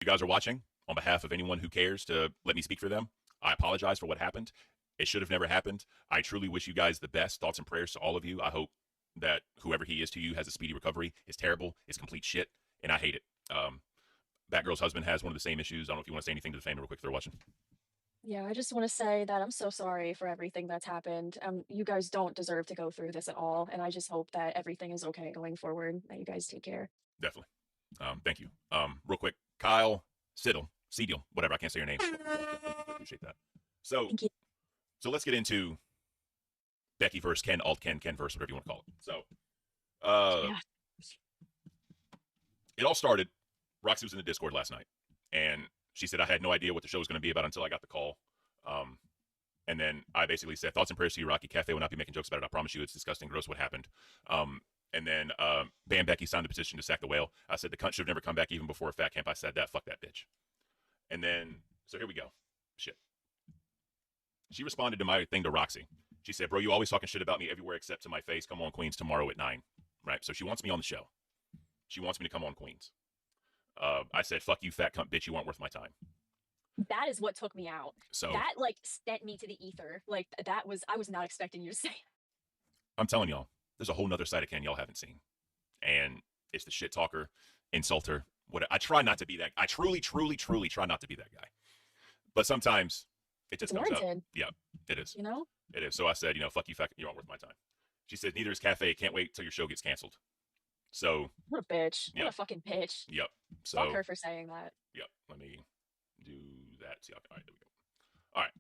you guys are watching, on behalf of anyone who cares to let me speak for them, I apologize for what happened. It should have never happened. I truly wish you guys the best. Thoughts and prayers to all of you. I hope that whoever he is to you has a speedy recovery. It's terrible. It's complete shit, and I hate it. Batgirl's husband has one of the same issues. I don't know if you want to say anything to the family real quick if they're watching. Yeah, I just want to say that I'm so sorry for everything that's happened. You guys don't deserve to go through this at all, and I just hope that everything is okay going forward. That you guys take care. Definitely. Thank you. Real quick, Kyle Seedle, whatever. I can't say your name. Appreciate that. So, Thank you. so let's get into Becky versus Ken, Ken versus whatever you want to call it. So, Yeah. it all started. Roxy was in the Discord last night, and she said I had no idea what the show was going to be about until I got the call. And then I basically said, thoughts and prayers to you, Rocky. Cafe will not be making jokes about it. I promise you, it's disgusting, gross what happened. And then Bam Becky signed the petition to sack the whale. I said the cunt should have never come back even before a fat camp. I said that. Fuck that bitch. And then, so here we go. Shit. She responded to my thing to Roxy. She said, bro, you always talking shit about me everywhere except to my face. Come on, Queens, tomorrow at 9. Right? So she wants me on the show. She wants me to come on Queens. I said, fuck you, fat cunt bitch. You aren't worth my time. That is what took me out. So that like sent me to the ether. Like that was I was not expecting you to say. I'm telling y'all, there's a whole nother side of Ken y'all haven't seen. And it's the shit talker, insulter. What I try not to be that. I truly try not to be that guy. But sometimes it just comes out. Yeah, it is. You know? It is. So I said, fuck you, fat, you aren't worth my time. She said, neither is Cafe. Can't wait till your show gets canceled. So what a bitch. Yep. What a fucking bitch. Yep. So fuck her for saying that. Yep. Let me do that. See, all right, there we go. All right.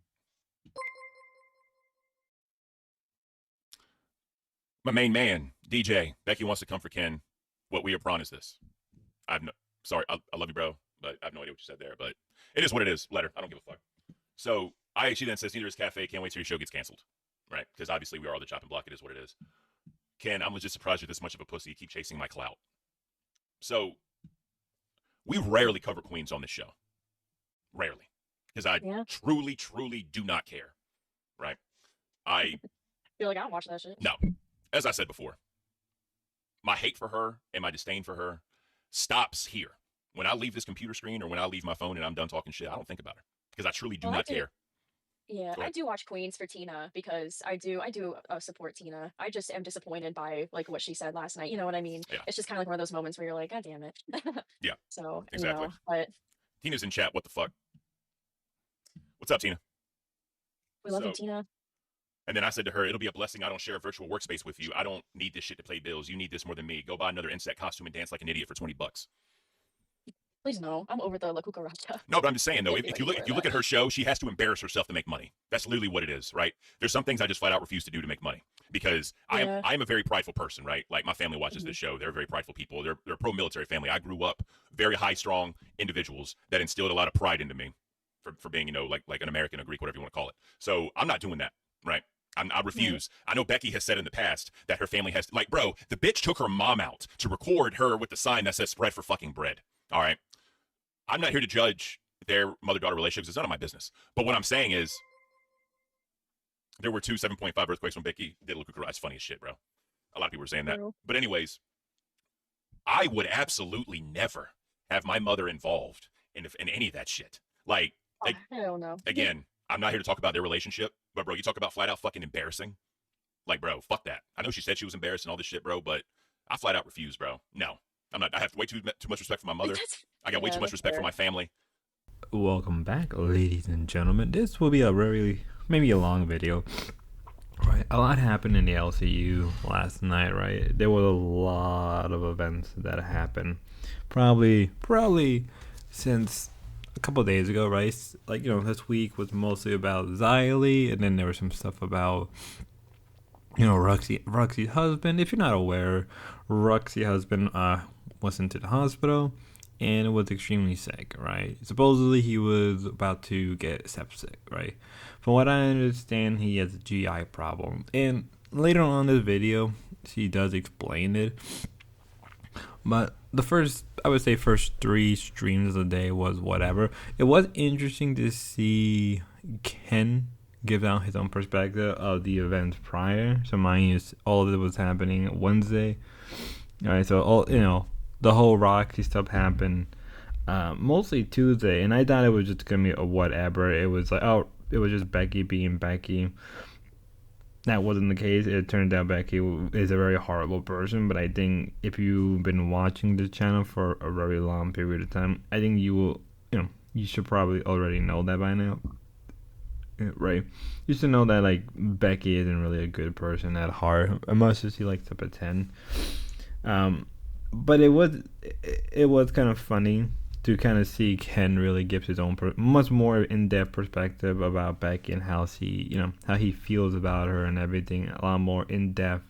My main man, DJ, Becky wants to come for Ken. What we are prawn is this. Sorry, I love you, bro, but I have no idea what you said there. But it is what it is. Let her. I don't give a fuck. So she then says, neither is Cafe. Can't wait till your show gets canceled. Right? Because obviously we are the chopping block. It is what it is. Ken, I'm just surprised you're this much of a pussy. You keep chasing my clout. So we rarely cover Queens on this show. Rarely. Because I truly do not care. Right? I feel like I don't watch that shit. No. As I said before, my hate for her and my disdain for her stops here. When I leave this computer screen or when I leave my phone and I'm done talking shit, I don't think about her. Because I truly do not care. Yeah, I do watch Queens for Tina because I do support Tina. I just am disappointed by like what she said last night. You know what I mean? Yeah. It's just kind of like one of those moments where you're like, God damn it. Yeah. So exactly. But Tina's in chat. What the fuck? What's up, Tina? We love you, Tina. And then I said to her, it'll be a blessing I don't share a virtual workspace with you. I don't need this shit to pay bills. You need this more than me. Go buy another insect costume and dance like an idiot for $20. Please no. I'm over the La Cucaracha. No, but I'm just saying though, if you look at her show, she has to embarrass herself to make money. That's literally what it is, right? There's some things I just flat out refuse to do to make money because I'm a very prideful person, right? Like my family watches this show. They're very prideful people. They're a pro-military family. I grew up very high, strong individuals that instilled a lot of pride into me for being, like an American, a Greek, whatever you want to call it. So I'm not doing that, right? I refuse. I know Becky has said in the past that her family has, like, bro, the bitch took her mom out to record her with the sign that says spread for fucking bread. All right. I'm not here to judge their mother-daughter relationships. It's none of my business. But what I'm saying is there were 2 7.5 earthquakes when Becky did look. It's funny as shit, bro. A lot of people were saying that. But anyways, I would absolutely never have my mother involved in any of that shit. Like, I don't know. Again, I'm not here to talk about their relationship, but bro, you talk about flat out fucking embarrassing. Like, bro, fuck that. I know she said she was embarrassed and all this shit, bro, but I flat out refuse, bro. No, I'm not. I have way too much respect for my mother. I got way too much respect for my family. Welcome back, ladies and gentlemen. This will be maybe a long video. Right, a lot happened in the LCU last night, right? There were a lot of events that happened. Probably since a couple of days ago, right? Like, this week was mostly about Xylee, and then there was some stuff about, Roxy's husband. If you're not aware, Roxy's husband was into the hospital and was extremely sick, right? Supposedly he was about to get septic, right? From what I understand, he has a GI problem. And later on in this video, she does explain it. But the first 3 streams of the day was whatever. It was interesting to see Ken give out his own perspective of the events prior. So mind you, all of it was happening Wednesday. All right, so the whole Roxy stuff happened mostly Tuesday, and I thought it was just gonna be a whatever. It was like, oh, it was just Becky being Becky. That wasn't the case. It turned out Becky is a very horrible person, but I think if you've been watching the channel for a very long period of time, I think you will, you should probably already know that by now. Right? You should know that, like, Becky isn't really a good person at heart, as much as he likes to pretend. But it was kind of funny to kind of see Ken really gives his own much more in-depth perspective about Becky and how how he feels about her and everything, a lot more in-depth,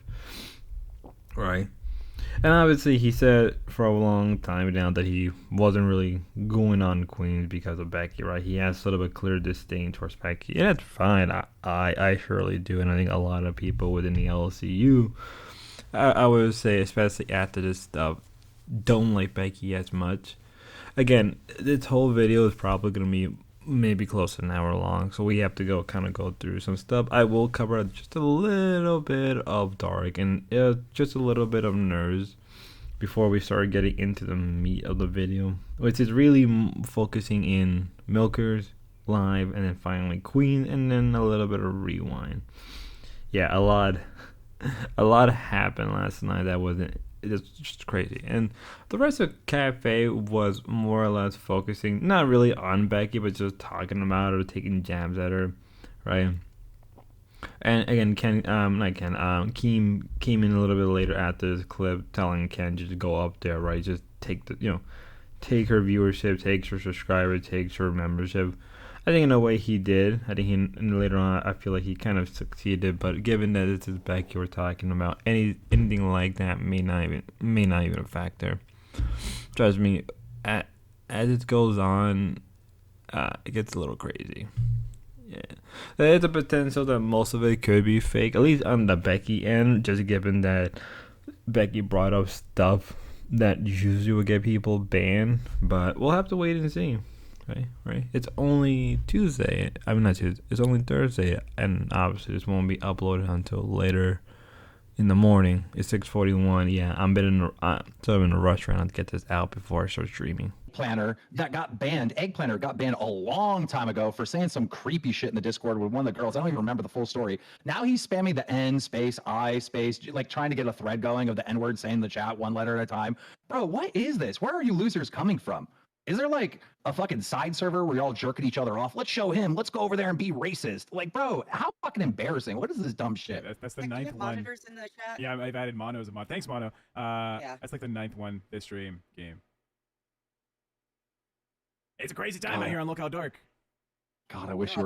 right? And obviously he said for a long time now that he wasn't really going on Queens because of Becky, right? He has sort of a clear disdain towards Becky, and that's fine. I surely do, and I think a lot of people within the LCU, I would say, especially after this stuff, don't like Becky as much. Again, this whole video is probably going to be maybe close to an hour long, so we have to go through some stuff. I will cover just a little bit of Dark and just a little bit of Nerds before we start getting into the meat of the video, which is really focusing in Milkers, Live, and then finally Queen, and then a little bit of Rewind. Yeah, a lot happened last night that wasn't... It's just crazy. And the rest of Cafe was more or less focusing not really on Becky, but just talking about her, taking jabs at her, right? And again, Keem came in a little bit later after this clip, telling Ken just go up there, right? Just take take her viewership, takes her subscriber, takes her membership. I think in a way he did. I think later on, I feel like he kind of succeeded. But given that it's his Becky we're talking about, anything like that may not even a factor. Trust me, as it goes on, it gets a little crazy. Yeah, there's a potential that most of it could be fake, at least on the Becky end. Just given that Becky brought up stuff that usually would get people banned, but we'll have to wait and see. Right. It's only Tuesday. I mean, not Tuesday. It's only Thursday, and obviously this won't be uploaded until later in the morning. It's 6:41. Yeah, I'm in a rush right now to get this out before I start streaming. Planner that got banned. Egg Planner got banned a long time ago for saying some creepy shit in the Discord with one of the girls. I don't even remember the full story. Now he's spamming the N space I space, like trying to get a thread going of the N word, saying the chat one letter at a time. Bro, what is this? Where are you losers coming from? Is there like a fucking side server where you're all jerking each other off? Let's show him. Let's go over there and be racist. Like, bro, how fucking embarrassing. What is this dumb shit? Yeah, that's the ninth one. Monitors in the chat? Yeah, I've added Mono as a mod. Thanks, Mono. Yeah. That's like the 9th one this stream game. It's a crazy time out here on Lolcow Dark. God, I wish you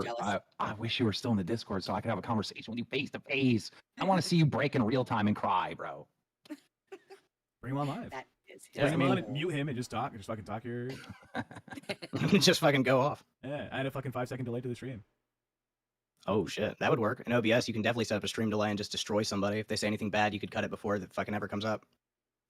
were still in the Discord so I could have a conversation with you face to face. I want to see you break in real time and cry, bro. Bring him on live. That is Bring him on and mute him and just talk. Just fucking talk here. Just fucking go off. Yeah, add a fucking 5-second delay to the stream. Oh shit, that would work. In OBS, you can definitely set up a stream delay and just destroy somebody. If they say anything bad, you could cut it before it fucking ever comes up.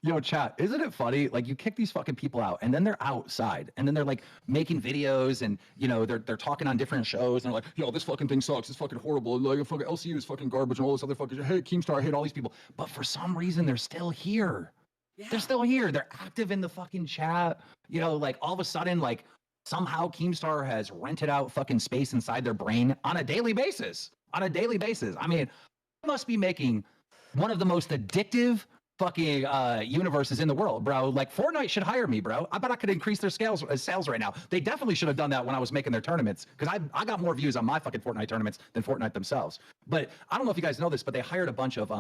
Yo, chat, isn't it funny? Like, you kick these fucking people out, and then they're outside, and then they're like making videos, and they're talking on different shows, and they're like, yo, this fucking thing sucks, it's fucking horrible, like fucking LCU is fucking garbage, and all this other fucking, hey, Keemstar, I hate all these people, but for some reason they're still here. Yeah. They're still here. They're active in the fucking chat. Like all of a sudden, like somehow Keemstar has rented out fucking space inside their brain on a daily basis. I mean, I must be making one of the most addictive fucking universes in the world, bro. Like Fortnite should hire me, bro. I bet I could increase their sales right now. They definitely should have done that when I was making their tournaments, because I got more views on my fucking Fortnite tournaments than Fortnite themselves. But I don't know if you guys know this, but they hired a bunch of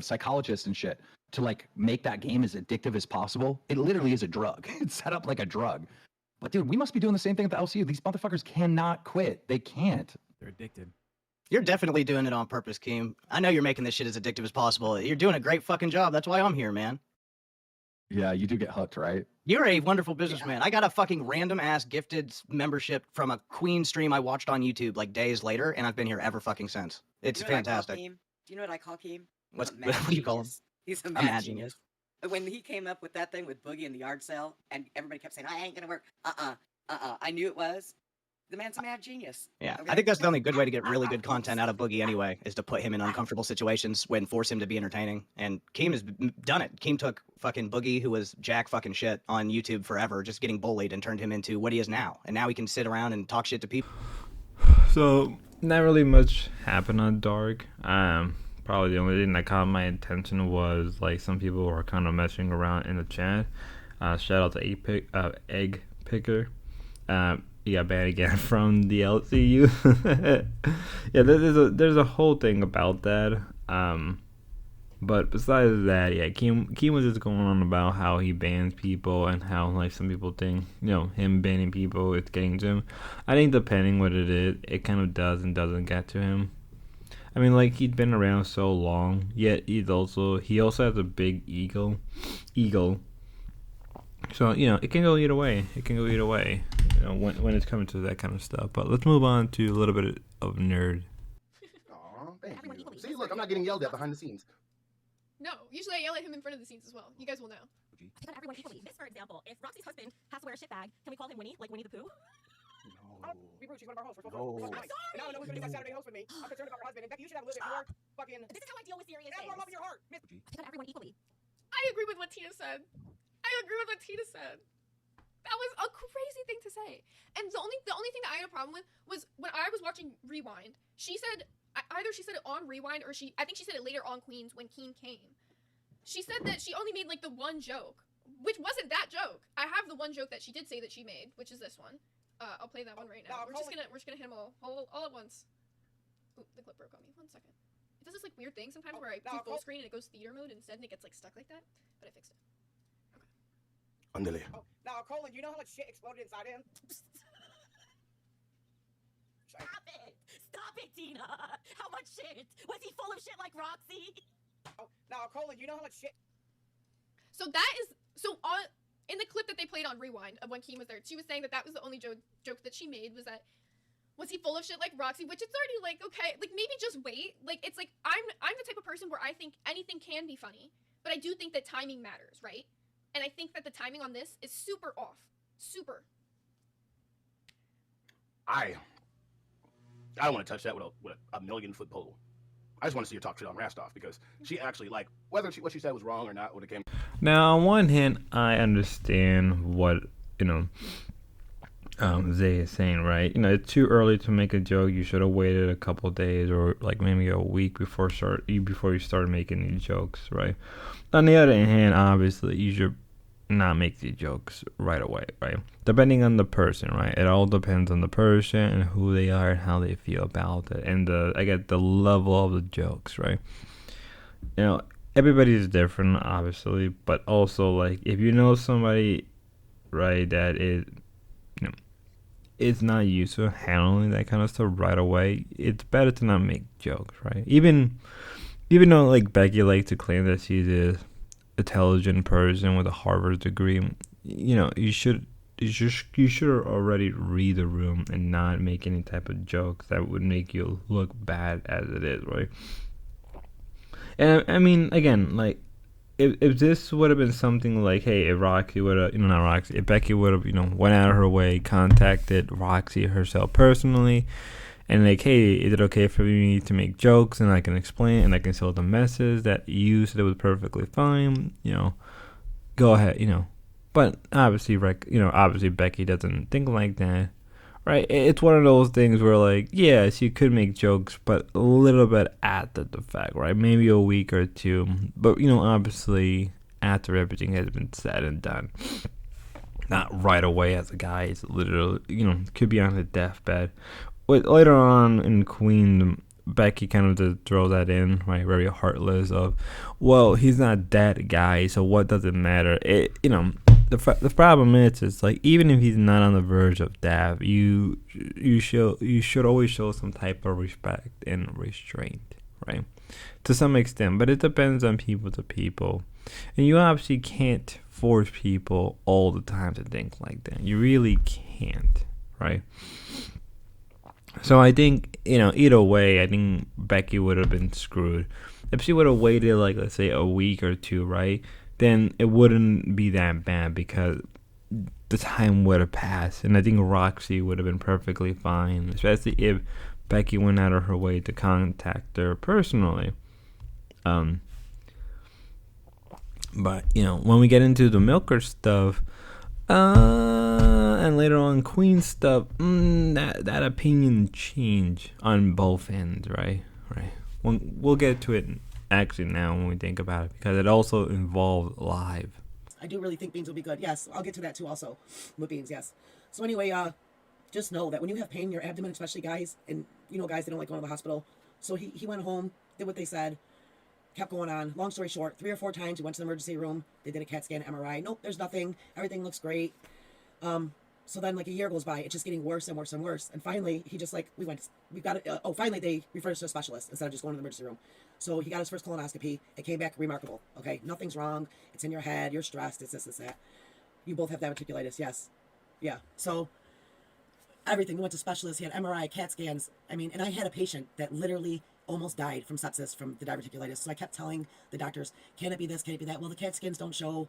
psychologists and shit to like make that game as addictive as possible. It literally is a drug. It's set up like a drug. But dude, we must be doing the same thing at the LCU. These motherfuckers cannot quit. They can't. They're addicted. You're definitely doing it on purpose, Keem. I know you're making this shit as addictive as possible. You're doing a great fucking job. That's why I'm here, man. Yeah, you do get hooked, right? You're a wonderful businessman. Yeah. I got a fucking random ass gifted membership from a Queen stream I watched on YouTube like days later, and I've been here ever fucking since. It's fantastic. Do you know what I call Keem? What do you call him? He's a mad genius. When he came up with that thing with Boogie in the yard sale, and everybody kept saying, I ain't gonna work. I knew it was. The man's a mad genius. Yeah, Okay? I think that's the only good way to get really good content out of Boogie anyway, is to put him in uncomfortable situations and force him to be entertaining. And Keem has done it. Keem took fucking Boogie, who was jack fucking shit on YouTube forever, just getting bullied, and turned him into what he is now. And now he can sit around and talk shit to people. So not really much happened on Dark. Probably the only thing that caught my attention was like some people were kind of messing around in the chat. Shout out to Egg Picker. He got banned again from the LCU. Yeah, there's a whole thing about that. But besides that, yeah, Keem was just going on about how he bans people and how like some people think, him banning people is getting to him. I think depending what it is, it kind of does and doesn't get to him. I mean, like, he's been around so long, yet he also has a big ego. So, it can go either way. When it's coming to that kind of stuff. But let's move on to a little bit of nerd. Aw, thank you. See, look, I'm not getting yelled at behind the scenes. No, usually I yell at him in front of the scenes as well. You guys will know. I thought everyone equally. This, for example, if Roxy's husband has to wear a shit bag, can we call him Winnie, like Winnie the Pooh? No. Be rude, she's one of our hosts. No. I'm sorry. And I don't know who's going to be my Saturday host with me. I'm concerned about her husband. And Becky, you should have a little bit more fucking... This is how I deal with serious Have things. more love in your heart. I thought everyone equally. I agree with what Tina said. That was a crazy thing to say. And the only thing that I had a problem with was when I was watching Rewind. She said either she said it on Rewind or I think she said it later on Queens when Keem came. She said that she only made like the one joke, which wasn't that joke. I have the one joke that she did say that she made, which is this one. I'll play that one right now. We're just gonna hit them all at once. Ooh, the clip broke on me. 1 second. It does this like weird thing sometimes where I do full screen and it goes theater mode instead and it gets like stuck like that. But I fixed it. Andale. Now, Colin, you know how much shit exploded inside him? Stop it! Stop it, Tina! How much shit? Was he full of shit like Roxy? Now, Colin, you know how much shit... So in the clip that they played on Rewind of when Keem was there, she was saying that was the only joke that she made was he full of shit like Roxy, which it's already like, okay, like maybe just wait. Like, it's like, I'm the type of person where I think anything can be funny, but I do think that timing matters, right? And I think that the timing on this is super off. Super. I don't want to touch that with a million-foot pole. I just want to see her talk shit on Rastoff because she actually, like, whether what she said was wrong or not when it came. Now, on one hand, I understand what, Zay is saying, right? It's too early to make a joke. You should have waited a couple days or, like, maybe a week before you started making these jokes, right? On the other hand, obviously, you should not make the jokes right away, right? Depending on the person, right? It all depends on the person and who they are and how they feel about it and the level of the jokes, right? Everybody's different, obviously, but also, like, if you know somebody, right, that is, it's not used to handling that kind of stuff right away, it's better to not make jokes, right? Even though, like, Becky likes to claim that she's this intelligent person with a Harvard degree, you should already read the room and not make any type of jokes that would make you look bad as it is, right? And I mean, again, like, if this would have been something like, hey, if Roxy would have, not Roxy, if Becky would have, went out of her way, contacted Roxy herself personally, and like, hey, is it okay for me to make jokes and I can explain and I can sell the message that you said it was perfectly fine, go ahead, But obviously, obviously Becky doesn't think like that, right? It's one of those things where, like, yes, you could make jokes, but a little bit after the fact, right? Maybe a week or two, but obviously after everything has been said and done. Not right away as a guy is literally, could be on his deathbed. But later on in Queen, Becky kind of just throw that in, right? Very heartless of, well, he's not that guy, so what does it matter? The problem is like, even if he's not on the verge of death, you should always show some type of respect and restraint, right? To some extent, but it depends on people to people, and you obviously can't force people all the time to think like that. You really can't, right? So I think, either way, I think Becky would have been screwed. If she would have waited, like, let's say a week or two, right, then it wouldn't be that bad because the time would have passed, and I think Roxy would have been perfectly fine, especially if Becky went out of her way to contact her personally. But when we get into the Milker stuff, and later on Queen stuff, that opinion change on both ends, right? We'll get to it actually now when we think about it, because it also involved live. I do really think beans will be good. Yes, I'll get to that too also with beans, yes. So anyway, just know that when you have pain in your abdomen, especially guys, and guys, they don't like going to the hospital. So he went home, did what they said, kept going on. Long story short, 3 or 4 times he went to the emergency room. They did a CAT scan, MRI. Nope, there's nothing. Everything looks great. So then like a year goes by, it's just getting worse and worse and worse. And finally, he just finally they referred us to a specialist instead of just going to the emergency room. So he got his first colonoscopy. It came back remarkable. Okay, nothing's wrong. It's in your head. You're stressed. It's this, that. You both have diverticulitis. Yes. Yeah. So everything. We went to specialists. He had MRI, CAT scans. And I had a patient that literally almost died from sepsis from the diverticulitis. So I kept telling the doctors, can it be this? Can it be that? Well, the CAT scans don't show.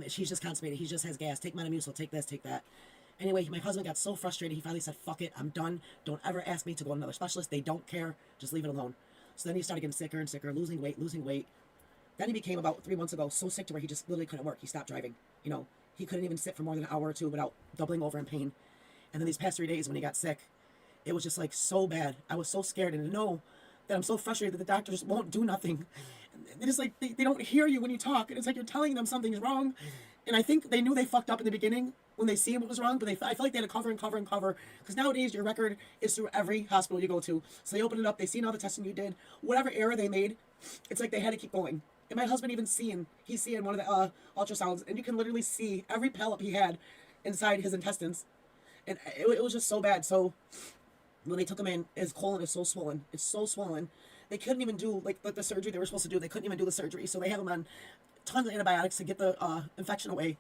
He's just constipated. He just has gas. Take Metamucil. Take this. Take that. Anyway, my husband got so frustrated, he finally said, fuck it, I'm done. Don't ever ask me to go to another specialist. They don't care. Just leave it alone. So then he started getting sicker and sicker, losing weight. Then he became, about 3 months ago, so sick to where he just literally couldn't work. He stopped driving. He couldn't even sit for more than an hour or two without doubling over in pain. And then these past 3 days when he got sick, it was just like so bad. I was so scared, and to know that I'm so frustrated that the doctors won't do nothing. They just like, they don't hear you when you talk. And it's like you're telling them something's wrong. And I think they knew they fucked up in the beginning when they see what was wrong, but I feel like they had to cover. Because nowadays your record is through every hospital you go to. So they open it up, they seen all the testing you did, whatever error they made, it's like they had to keep going. And my husband even he's seeing one of the ultrasounds, and you can literally see every polyp he had inside his intestines. And it was just so bad. So when they took him in, his colon is so swollen. It's so swollen. They couldn't even do like the surgery they were supposed to do. They couldn't even do the surgery. So they have him on tons of antibiotics to get the infection away.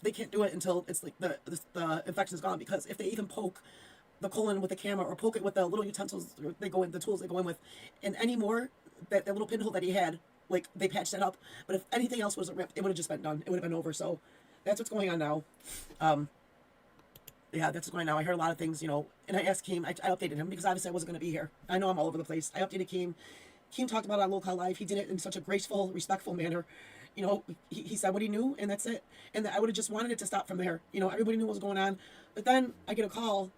They can't do it until it's like the infection is gone, because if they even poke the colon with the camera or poke it with the little utensils the tools they go in with, and any more, that little pinhole that he had, like they patched that up. But if anything else was ripped, it would have just been done. It would have been over. So that's what's going on now. Yeah, that's what's going on now. I heard a lot of things, and I asked Keem, I updated him because obviously I wasn't going to be here. I know I'm all over the place. I updated Keem. Keem talked about it on lolcowlive. He did it in such a graceful, respectful manner. He said what he knew, and that's it. And I would have just wanted it to stop from there. Everybody knew what was going on. But then I get a call,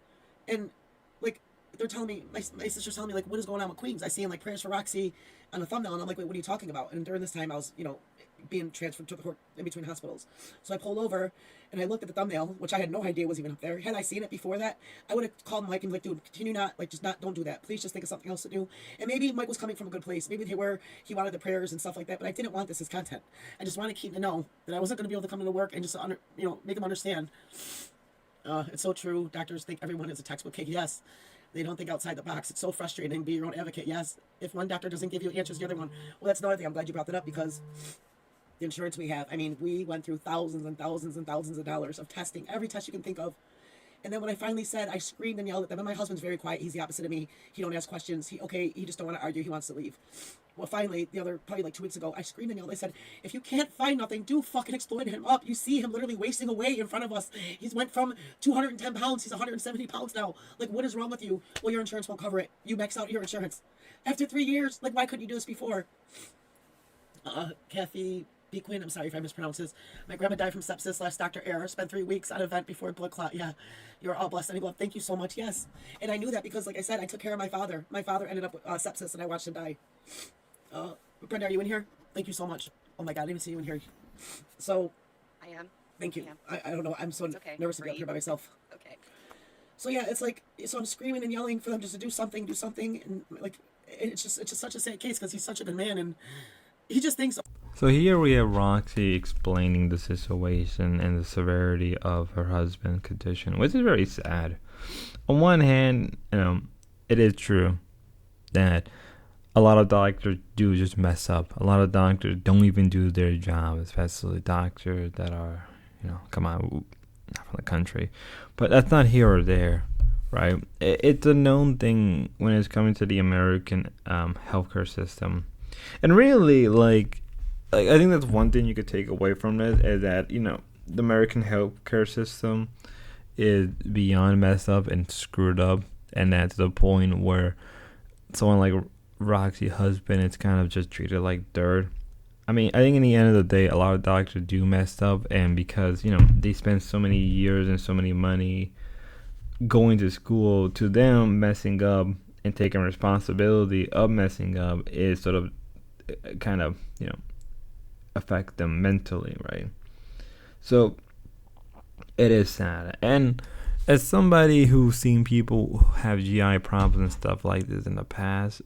and like they're telling me, my sister's telling me like, what is going on with Queens? I see him like prayers for Roxy on the thumbnail, and I'm like, wait, what are you talking about? And during this time, I was being transferred to the court in between hospitals. So I pulled over and I looked at the thumbnail, which I had no idea was even up there. Had I seen it before that, I would have called Mike and like, dude, continue don't do that. Please just think of something else to do. And maybe Mike was coming from a good place. Maybe he wanted the prayers and stuff like that, but I didn't want this as content. I just wanted Keem to know that I wasn't going to be able to come into work and just make him understand. It's so true. Doctors think everyone is a textbook kid. Yes. They don't think outside the box. It's so frustrating. Be your own advocate. Yes. If one doctor doesn't give you answers, the other one. Well, that's another thing. I'm glad you brought that up, because the insurance we have, we went through thousands and thousands and thousands of dollars of testing, every test you can think of. And then when I finally said, I screamed and yelled at them. And my husband's very quiet. He's the opposite of me. He don't ask questions. He just don't want to argue. He wants to leave. Well, finally, probably like 2 weeks ago, I screamed and yelled. I said, if you can't find nothing, do fucking exploit him up. You see him literally wasting away in front of us. He's went from 210 pounds. He's 170 pounds now. Like, what is wrong with you? Well, your insurance won't cover it. You max out your insurance. After 3 years, like, why couldn't you do this before? Kathy B. Quinn, I'm sorry if I mispronounce this. My grandma died from sepsis last Dr. Error. Spent 3 weeks on an event before blood clot. Yeah, you're all blessed and loved. Thank you so much. Yes. And I knew that because, like I said, I took care of my father. My father ended up with sepsis, and I watched him die. Brenda, are you in here? Thank you so much. Oh my God, I didn't even see you in here. So. I am. Thank you. I don't know. I'm so nervous to be up here by myself. Okay. So yeah, it's like, so I'm screaming and yelling for them just to do something, and like, it's just such a sad case because he's such a good man, and he just thinks. So here we have Roxy explaining the situation and the severity of her husband's condition, which is very sad. On one hand, it is true that a lot of doctors do just mess up. A lot of doctors don't even do their job, especially doctors that are, not from the country. But that's not here or there, right? It's a known thing when it's coming to the American healthcare system. And really, I think that's one thing you could take away from this is that, the American healthcare system is beyond messed up and screwed up, and that's the point where someone like Roxy husband is kind of just treated like dirt. I mean, I think in the end of the day, a lot of doctors do messed up, and because, you know, they spend so many years and so many money going to school, to them messing up and taking responsibility of messing up is sort of kind of, you know, affect them mentally, right? So it is sad. And as somebody who's seen people have GI problems and stuff like this in the past,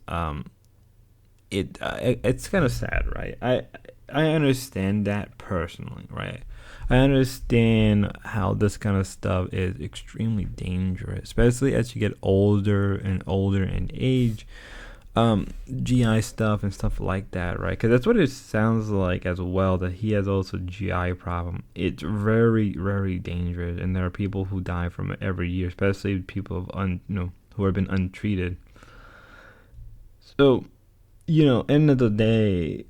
it's kind of sad, right? I understand that personally, right? I understand how this kind of stuff is extremely dangerous, especially as you get older and older in age. GI stuff and stuff like that, right? Because that's what it sounds like as well, that he has also GI problem. It's very, very dangerous, and there are people who die from it every year, especially people who have been untreated. So, you know, end of the day,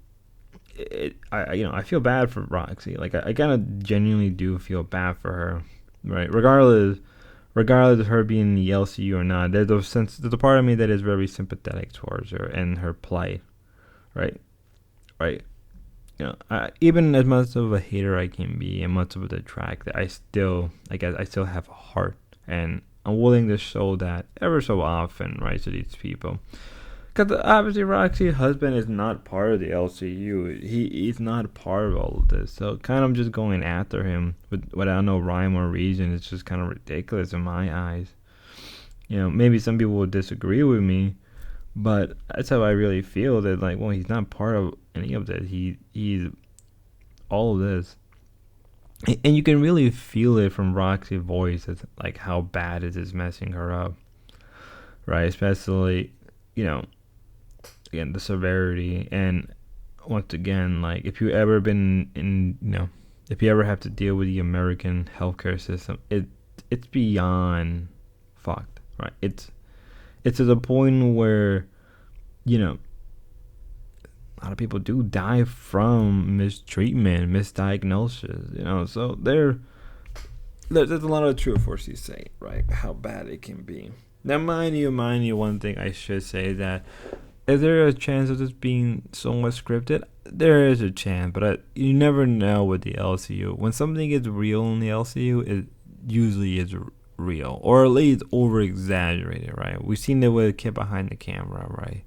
I feel bad for Roxy. Like, I kind of genuinely do feel bad for her, right? Regardless of her being in the LCU or not, there's a part of me that is very sympathetic towards her and her plight, right? You know, even as much of a hater I can be and much of a detractor, I still have a heart, and I'm willing to show that ever so often, right, to these people. Because obviously Roxy's husband is not part of the LCU. He's not part of all of this. So kind of just going after him without no rhyme or reason, it's just kind of ridiculous in my eyes. You know, maybe some people will disagree with me, but that's how I really feel, that like, well, he's not part of any of this. He's all of this. And you can really feel it from Roxy's voice, it's like how bad it is messing her up. Right? Especially, you know, again, the severity. And once again, like, if you ever been in, you know, if you ever have to deal with the American healthcare system, it's beyond fucked, right? It's to the point where, you know, a lot of people do die from mistreatment, misdiagnosis, you know. So there's a lot of truth for you say, right? How bad it can be. Now, mind you, one thing I should say, that is there a chance of this being somewhat scripted? There is a chance, but you never know with the LCU. When something is real in the LCU, it usually is real, or at least over-exaggerated, right? We've seen it with Kid Behind the Camera, right?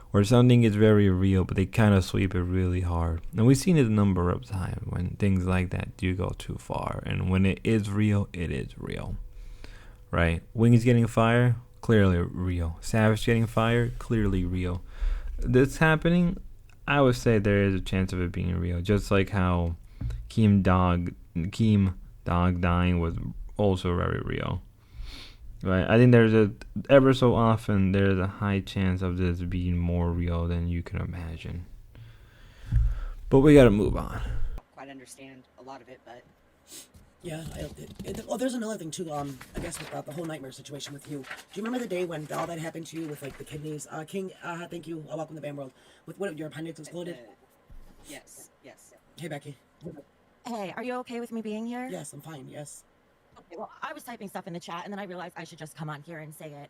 Where something is very real, but they kind of sweep it really hard. And we've seen it a number of times when things like that do go too far. And when it is real, it is real. Right? Wings getting fire, clearly real. Savage getting fire, clearly real. This happening, I would say there is a chance of it being real. Just like how Keem dog dying was also very real. Right? I think there's ever so often there's a high chance of this being more real than you can imagine. But we gotta move on. Quite understand a lot of it, but yeah, there's another thing too. I guess with the whole nightmare situation with you. Do you remember the day when all that happened to you with like the kidneys? King, thank you. Welcome to the Bam World. With what, your appendix exploded? yes. Hey, Becky. Hey, are you okay with me being here? Yes, I'm fine. Yes. Okay, well, I was typing stuff in the chat, and then I realized I should just come on here and say it.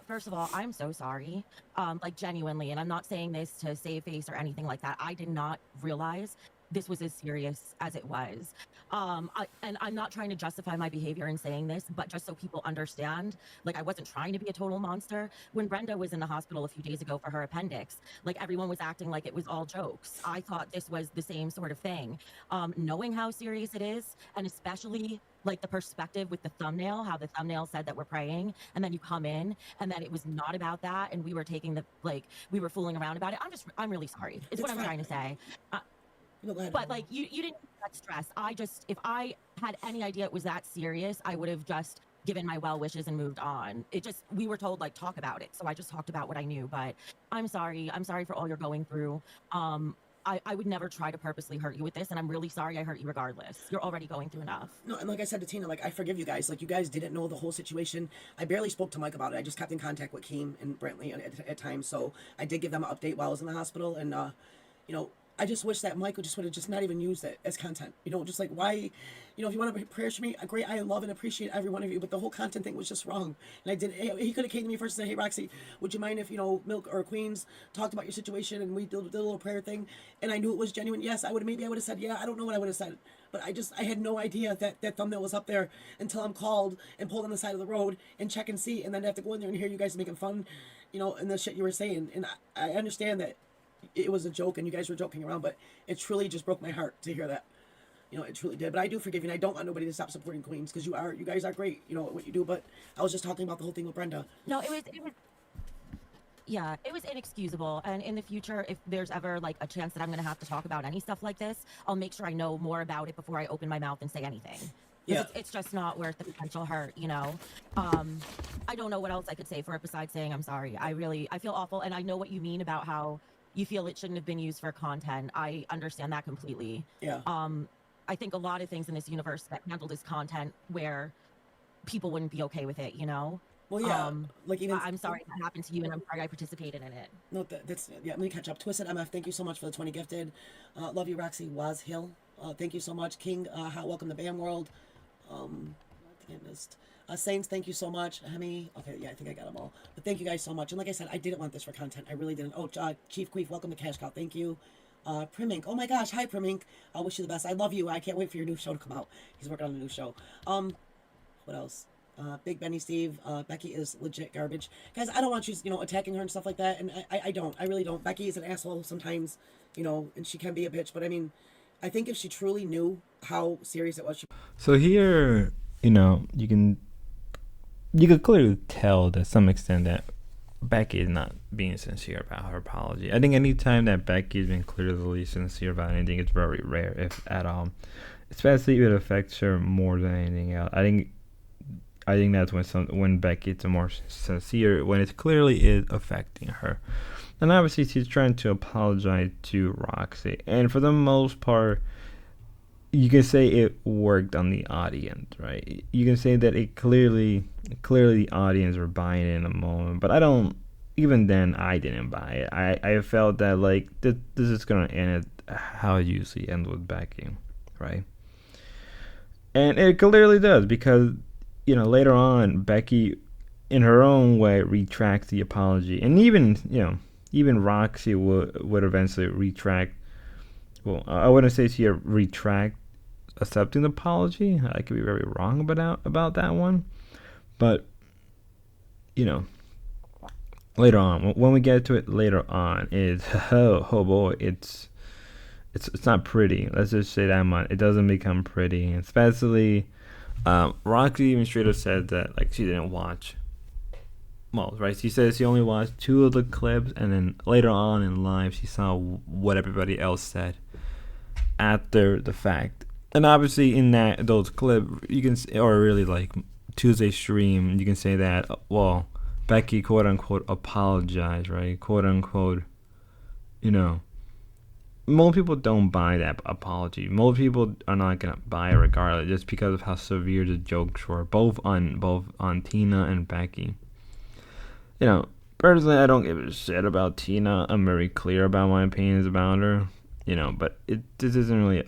First of all, I'm so sorry, like genuinely, and I'm not saying this to save face or anything like that. I did not realize this was as serious as it was. And I'm not trying to justify my behavior in saying this, but just so people understand, like, I wasn't trying to be a total monster. When Brenda was in the hospital a few days ago for her appendix, like, everyone was acting like it was all jokes. I thought this was the same sort of thing. Knowing how serious it is, and especially like the perspective with the thumbnail, how the thumbnail said that we're praying, and then you come in and then it was not about that, and we were taking we were fooling around about it. I'm really sorry. It's what I'm trying to say. But like, you didn't need that stress. If I had any idea it was that serious, I would have just given my well wishes and moved on. We were told, like, talk about it. So I just talked about what I knew, but I'm sorry. I'm sorry for all you're going through. I would never try to purposely hurt you with this, and I'm really sorry I hurt you regardless. You're already going through enough. No, and like I said to Tina, like, I forgive you guys. Like, you guys didn't know the whole situation. I barely spoke to Mike about it. I just kept in contact with Keem and Brantley at times, so I did give them an update while I was in the hospital, and, you know, I just wish that Michael just would have just not even used it as content. You know, just like, why You know, if you want to prayers for me, great. I love and appreciate every one of you, but the whole content thing was just wrong. And I did. He could have came to me first and said, "Hey, Roxy, would you mind if, you know, Milk or Queens talked about your situation and we did a little prayer thing?" And I knew it was genuine. Yes, I would have said, yeah. I don't know what I would have said, but I had no idea that that thumbnail was up there until I'm called and pulled on the side of the road and check and see, and then I have to go in there and hear you guys making fun, you know, and the shit you were saying. And I understand that it was a joke and you guys were joking around, but it truly just broke my heart to hear that. You know, it truly did. But I do forgive you, and I don't want nobody to stop supporting Queens, because you guys are great, you know, at what you do. But I was just talking about the whole thing with Brenda. No, it was yeah, it was inexcusable. And in the future, if there's ever like a chance that I'm going to have to talk about any stuff like this, I'll make sure I know more about it before I open my mouth and say anything. Yeah, it's just not worth the potential hurt, you know. I don't know what else I could say for it besides saying I'm sorry. I feel awful, and I know what you mean about how you feel it shouldn't have been used for content. I understand that completely. Yeah. I think a lot of things in this universe that handled as content where people wouldn't be okay with it, you know? Well, yeah, like even I'm sorry that happened to you, and I'm sorry I participated in it. No, that's yeah. Let me catch up. Twisted MF, thank you so much for the 20 gifted. Love you, Roxy Was Hill. Thank you so much, King. Welcome to Bam World. I think I missed. Saints, thank you so much. Hemi, okay, yeah, I think I got them all. But thank you guys so much. And like I said, I didn't want this for content. I really didn't. Oh, Chief Queef, welcome to Cash Cow. Thank you. Primink, oh my gosh, hi Primink. I wish you the best. I love you. I can't wait for your new show to come out. He's working on a new show. What else? Big Benny Steve, Becky is legit garbage. Guys, I don't want you, you know, attacking her and stuff like that, and I don't. I really don't. Becky is an asshole sometimes, you know, and she can be a bitch, but I mean, I think if she truly knew how serious it was. So here, you know, you could clearly tell to some extent that Becky is not being sincere about her apology. I think anytime that Becky has been clearly sincere about anything, it's very rare, if at all. Especially if it affects her more than anything else. I think that's when Becky is more sincere, when it clearly is affecting her. And obviously she's trying to apologize to Roxy. And for the most part, you can say it worked on the audience, right? You can say that it clearly the audience were buying it in a moment. But even then I didn't buy it. I felt that like this is going to end how it usually ends with Becky, right? And it clearly does, because, you know, later on, Becky, in her own way, retracts the apology. And even Roxy would eventually retract. Well, I wouldn't say she retract accepting the apology. I could be very wrong about that one. But, you know, later on, when we get to it later on, oh boy, it's not pretty. Let's just say that much. It doesn't become pretty, especially Roxy even straight up said that like she didn't watch. Well, right? She says she only watched 2 of the clips, and then later on in live, she saw what everybody else said after the fact. And obviously, in those clips, you can, or really like Tuesday stream, you can say that, well, Becky quote unquote apologized, right? Quote unquote, you know. Most people don't buy that apology. Most people are not gonna buy it regardless, just because of how severe the jokes were, both on Tina and Becky. You know, personally, I don't give a shit about Tina. I'm very clear about my opinions about her. You know, but this isn't really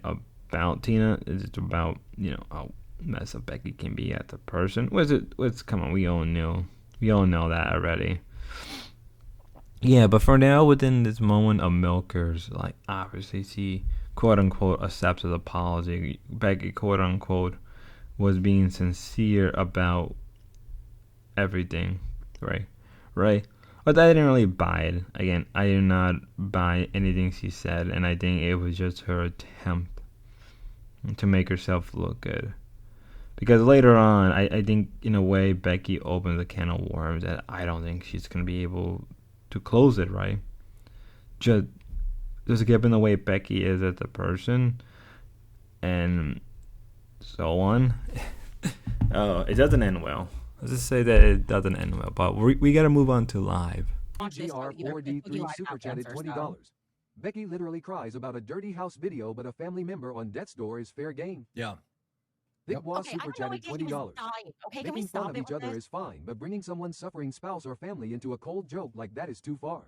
about Tina. It's just about, you know, how messed up Becky can be as a person. Come on, we all know that already. Yeah, but for now, within this moment of Milker's, like, obviously she, quote-unquote, accepted the apology. Becky, quote-unquote, was being sincere about everything, right? But I didn't really buy it. Again, I did not buy anything she said, and I think it was just her attempt to make herself look good. Because later on, I think, in a way, Becky opens a can of worms that I don't think she's going to be able to close it, right? Just given the way Becky is as a person and so on. Oh, it doesn't end well. Let's just say that it doesn't end well, but we got to move on to live. GR4D3 super chatted $20. Becky literally cries about a dirty house video, but a family member on death's door is fair game. Yeah. Big Boss super chatted $20. Making fun of each other is fine, but bringing someone's suffering spouse or family into a cold joke like that is too far.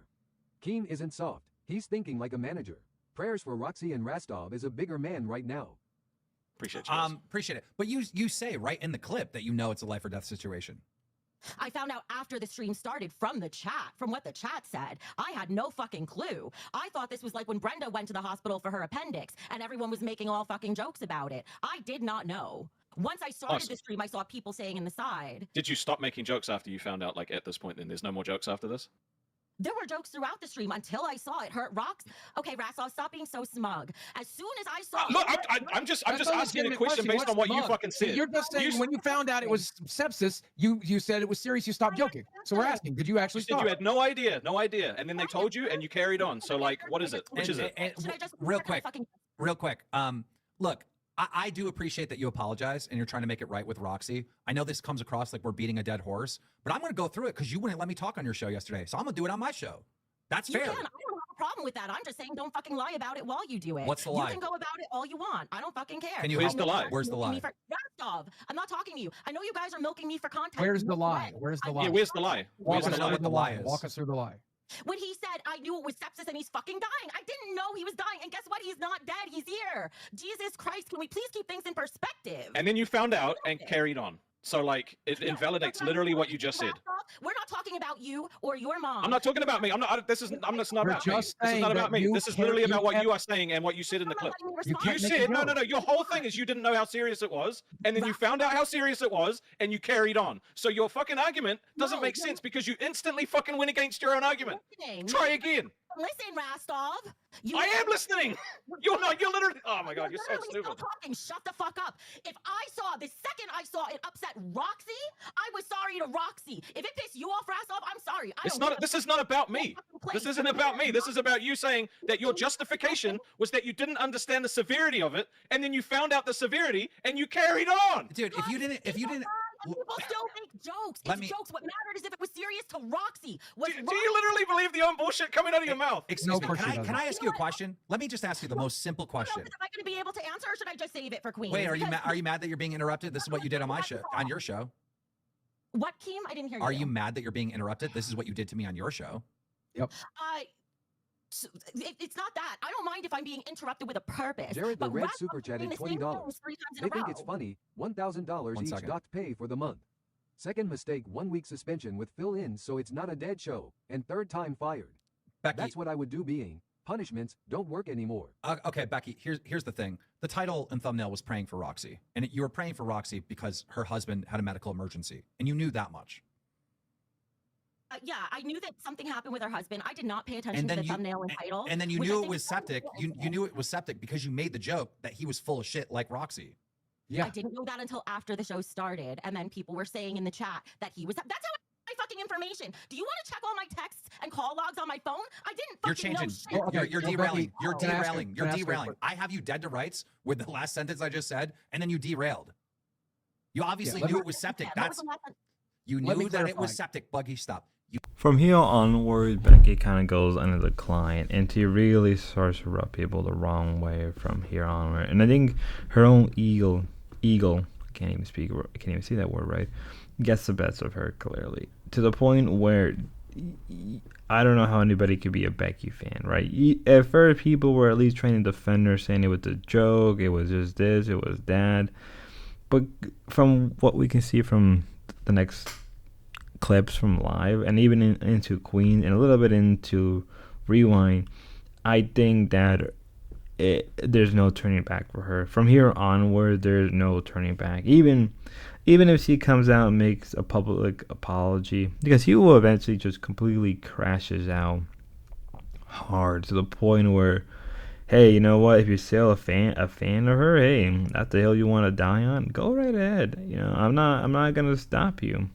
Keem isn't soft. He's thinking like a manager. Prayers for Roxy and Rastov is a bigger man right now. Appreciate you. Appreciate it. But you say right in the clip that you know it's a life or death situation. I found out after the stream started from the chat, from what the chat said. I had no fucking clue. I thought this was like when Brenda went to the hospital for her appendix and everyone was making all fucking jokes about it. I did not know. Once I started the stream, I saw people saying in the side. Did you stop making jokes after you found out, like, at this point, then there's no more jokes after this? There were jokes throughout the stream until I saw it hurt rocks. Okay, Rastov, stop being so smug. As soon as I saw look, I'm just asking a question based on what you fucking said. You're just saying when you found out it was sepsis, you said it was serious, you stopped joking. So we're asking, did you actually stop? You had no idea, and then they told you and you carried on. So like, what is it? Which is it? Real quick. Look, I do appreciate that you apologize and you're trying to make it right with Roxy. I know this comes across like we're beating a dead horse, but I'm going to go through it because you wouldn't let me talk on your show yesterday. So I'm going to do it on my show. That's fair. I don't have a problem with that. I'm just saying don't fucking lie about it while you do it. What's the lie? You can go about it all you want. I don't fucking care. Where's the lie? Where's the lie? Rastov, I'm not talking to you. I know you guys are milking me for content. Where's the lie? Where's the lie? Yeah, where's the lie? Walk us through what the lie is. Walk us through the lie. When he said, I knew it was sepsis and he's fucking dying. I didn't know he was dying. And guess what? He's not dead. He's here. Jesus Christ, can we please keep things in perspective? And then you found out and carried on. So like, it invalidates literally what you just said. We're not talking about you or your mom. I'm not talking about me. This is not about me. This is not about me. This is literally about what you are saying and what you said in the clip. You said, no. Your whole thing is you didn't know how serious it was. And then you found out how serious it was and you carried on. So your fucking argument doesn't make sense because you instantly fucking went against your own argument. Try again. Listen, Rastov. I am listening. You're not. You're literally. Oh my god, you're so stupid. Talking. Shut the fuck up. If I saw the second I saw it upset Roxy, I was sorry to Roxy. If it pissed you off, Rastov, I'm sorry. It's not. This is not about me. This isn't about me. This is about you saying that your justification was that you didn't understand the severity of it, and then you found out the severity and you carried on. Dude, if you didn't. People still make jokes. It's jokes. What mattered is if it was serious to Roxy. Do you literally believe the own bullshit coming out of your mouth? Excuse me. Can I ask you a question? Let me just ask you the most simple question. Am I going to be able to answer, or should I just save it for Queen? Wait, are you mad that you're being interrupted? This is what you did on my show, on your show. What, Keem? I didn't hear you. Are you mad that you're being interrupted? This is what you did to me on your show. Yep. It's not that. I don't mind if I'm being interrupted with a purpose. Jared the Red super chatted $20. They think it's funny. $1,000 each got to pay for the month. Second mistake, 1 week suspension with fill in so it's not a dead show. And third time fired. Becky, that's what I would do being. Punishments don't work anymore. Okay, Becky, here's the thing. The title and thumbnail was praying for Roxy. And you were praying for Roxy because her husband had a medical emergency. And you knew that much. Yeah, I knew that something happened with her husband. I did not pay attention to the thumbnail and title. And then you knew it was septic. You knew it was septic because you made the joke that he was full of shit like Roxy. Yeah. I didn't know that until after the show started. And then people were saying in the chat that he was... That's how I fucking information. Do you want to check all my texts and call logs on my phone? I didn't fucking know shit. You're derailing. You're derailing. You're derailing. I have you dead to rights with the last sentence I just said, and then you derailed. You obviously knew it was septic. You knew that it was septic. Buggy, stop. From here onward, Becky kind of goes on a decline, and she really starts to rub people the wrong way from here onward. And I think her own ego, I can't even say that word right, gets the best of her clearly, to the point where I don't know how anybody could be a Becky fan, right? At first, people were at least trying to defend her, saying it was a joke, it was just this, it was that. But from what we can see from the next clips from live, and even into Queen, and a little bit into Rewind, I think that there's no turning back for her. From here onward, there's no turning back. Even if she comes out and makes a public apology, because he will eventually just completely crashes out hard to the point where, hey, you know what? If you're still a fan of her, hey, that's the hill you want to die on. Go right ahead. You know, I'm not gonna stop you.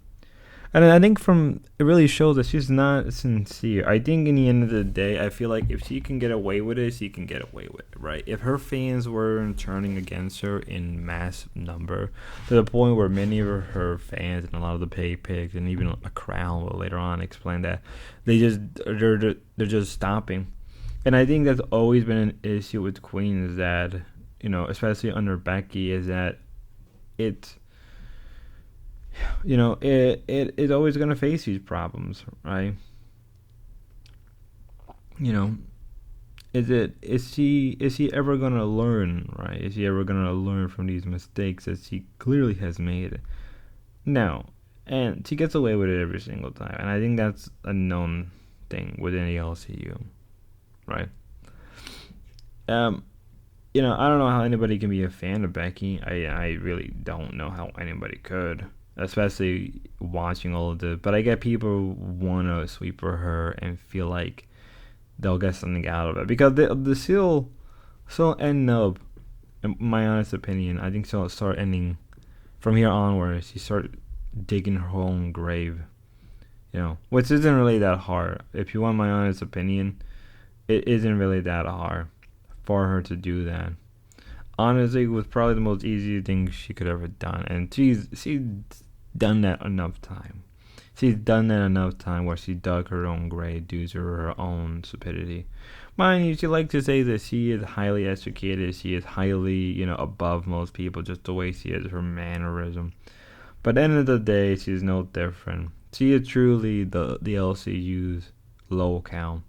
And I think it really shows that she's not sincere. I think in the end of the day, I feel like if she can get away with it, she can get away with it, right? If her fans were turning against her in mass number, to the point where many of her fans and a lot of the pay pigs and even a crowd will later on explain that they're just stopping. And I think that's always been an issue with Queen, is that, you know, especially under Becky, is that it's, you know, it is always going to face these problems, right? You know, is he ever gonna learn, right? Is he ever gonna learn from these mistakes that he clearly has made? No. And he gets away with it every single time. And I think that's a known thing within the LCU. Right? You know, I don't know how anybody can be a fan of Becky. I really don't know how anybody could. Especially watching all of this. But I get people want to sweep for her and feel like they'll get something out of it. Because she'll end up, in my honest opinion, I think she'll start ending from here onwards. She start digging her own grave. You know, which isn't really that hard. If you want my honest opinion, it isn't really that hard for her to do that. Honestly, it was probably the most easy thing she could ever done, and she's done that enough time. She's done that enough time where she dug her own grave due to her own stupidity. Mind you, she likes to say that she is highly educated, she is highly, you know, above most people, just the way she is, her mannerism. But at the end of the day, she's no different. She is truly the LCU's lolcow.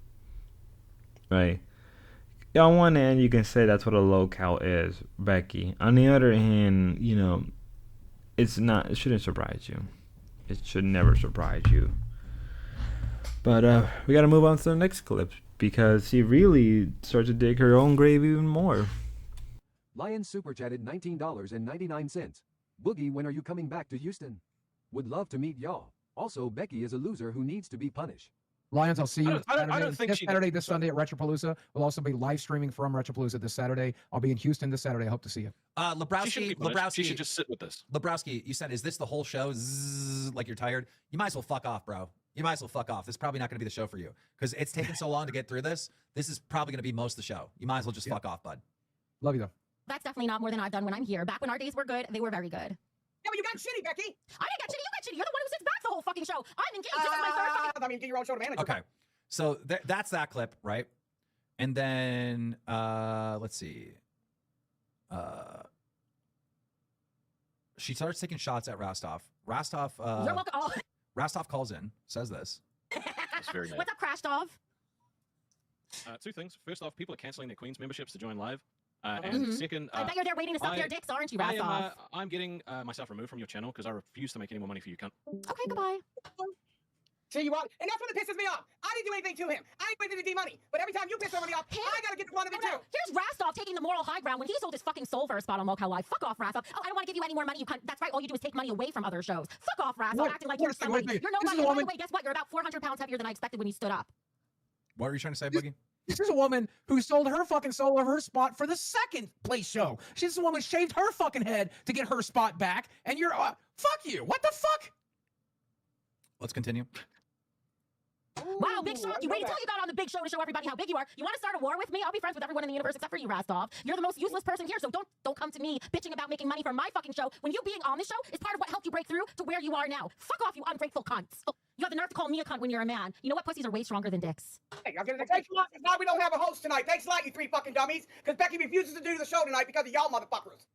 Right? On one hand, you can say that's what a lolcow is, Becky. On the other hand, you know, it shouldn't surprise you. It should never surprise you. But we gotta move on to the next clip because she really starts to dig her own grave even more. Lion super chatted $19.99. Boogie, when are you coming back to Houston? Would love to meet y'all. Also, Becky is a loser who needs to be punished. Lions, I'll see you I don't think this Saturday, this Sunday at Retropalooza. We'll also be live streaming from Retropalooza this Saturday. I'll be in Houston this Saturday. I hope to see you. Lebrowski, she should just sit with us. Lebrowski, you said, is this the whole show? Zzz, like you're tired? You might as well fuck off, bro. You might as well fuck off. This is probably not going to be the show for you because it's taken so long to get through this. This is probably going to be most of the show. You might as well just fuck off, bud. Love you, though. That's definitely not more than I've done when I'm here. Back when our days were good, they were very good. Yeah, but you got shitty, Becky. I didn't get shitty. You got shitty. You're the one who sits back the whole fucking show. I'm engaged. This is my third fucking... I mean, get your own show to manage. Okay. So that's that clip, right? And then let's see. She starts taking shots at Rostov. Rostov calls in, says this. That's very nice. What's up, Crashtov? Two things. First off, people are canceling their Queen's memberships to join live. And second, I bet you're there waiting to suck their dicks, aren't you, Rostov? I'm getting myself removed from your channel because I refuse to make any more money for you, cunt. Okay, goodbye. See you what? And that's what pisses me off. I didn't do anything to him. I ain't waiting to D-money. But every time you piss somebody off, I gotta get the one of it too. Here's Rostov taking the moral high ground when he sold his fucking soul for a spot on Lolcowlive. Fuck off, Rostov. Oh, I don't want to give you any more money, you cunt. That's right, all you do is take money away from other shows. Fuck off, Rostov, acting like you're somebody. You're nobody. And by the way, guess what? You're about 400 pounds heavier than I expected when you stood up. What were you trying to say, Boogie? This is a woman who sold her fucking soul of her spot for the second place show. She's the woman who shaved her fucking head to get her spot back, and you're fuck you. What the fuck? Let's continue. Wow, big shock. You wait until you got on the big show to show everybody how big you are. You want to start a war with me? I'll be friends with everyone in the universe except for you, Rostov. You're the most useless person here, so don't come to me bitching about making money from my fucking show when you being on this show is part of what helped you break through to where you are now. Fuck off, you ungrateful cunts. Oh, you have the nerve to call me a cunt when you're a man. You know what? Pussies are way stronger than dicks. Hey, I'm getting thanks a lot. Now we don't have a host tonight. Thanks a lot, you three fucking dummies. Because Becky refuses to do the show tonight because of y'all motherfuckers.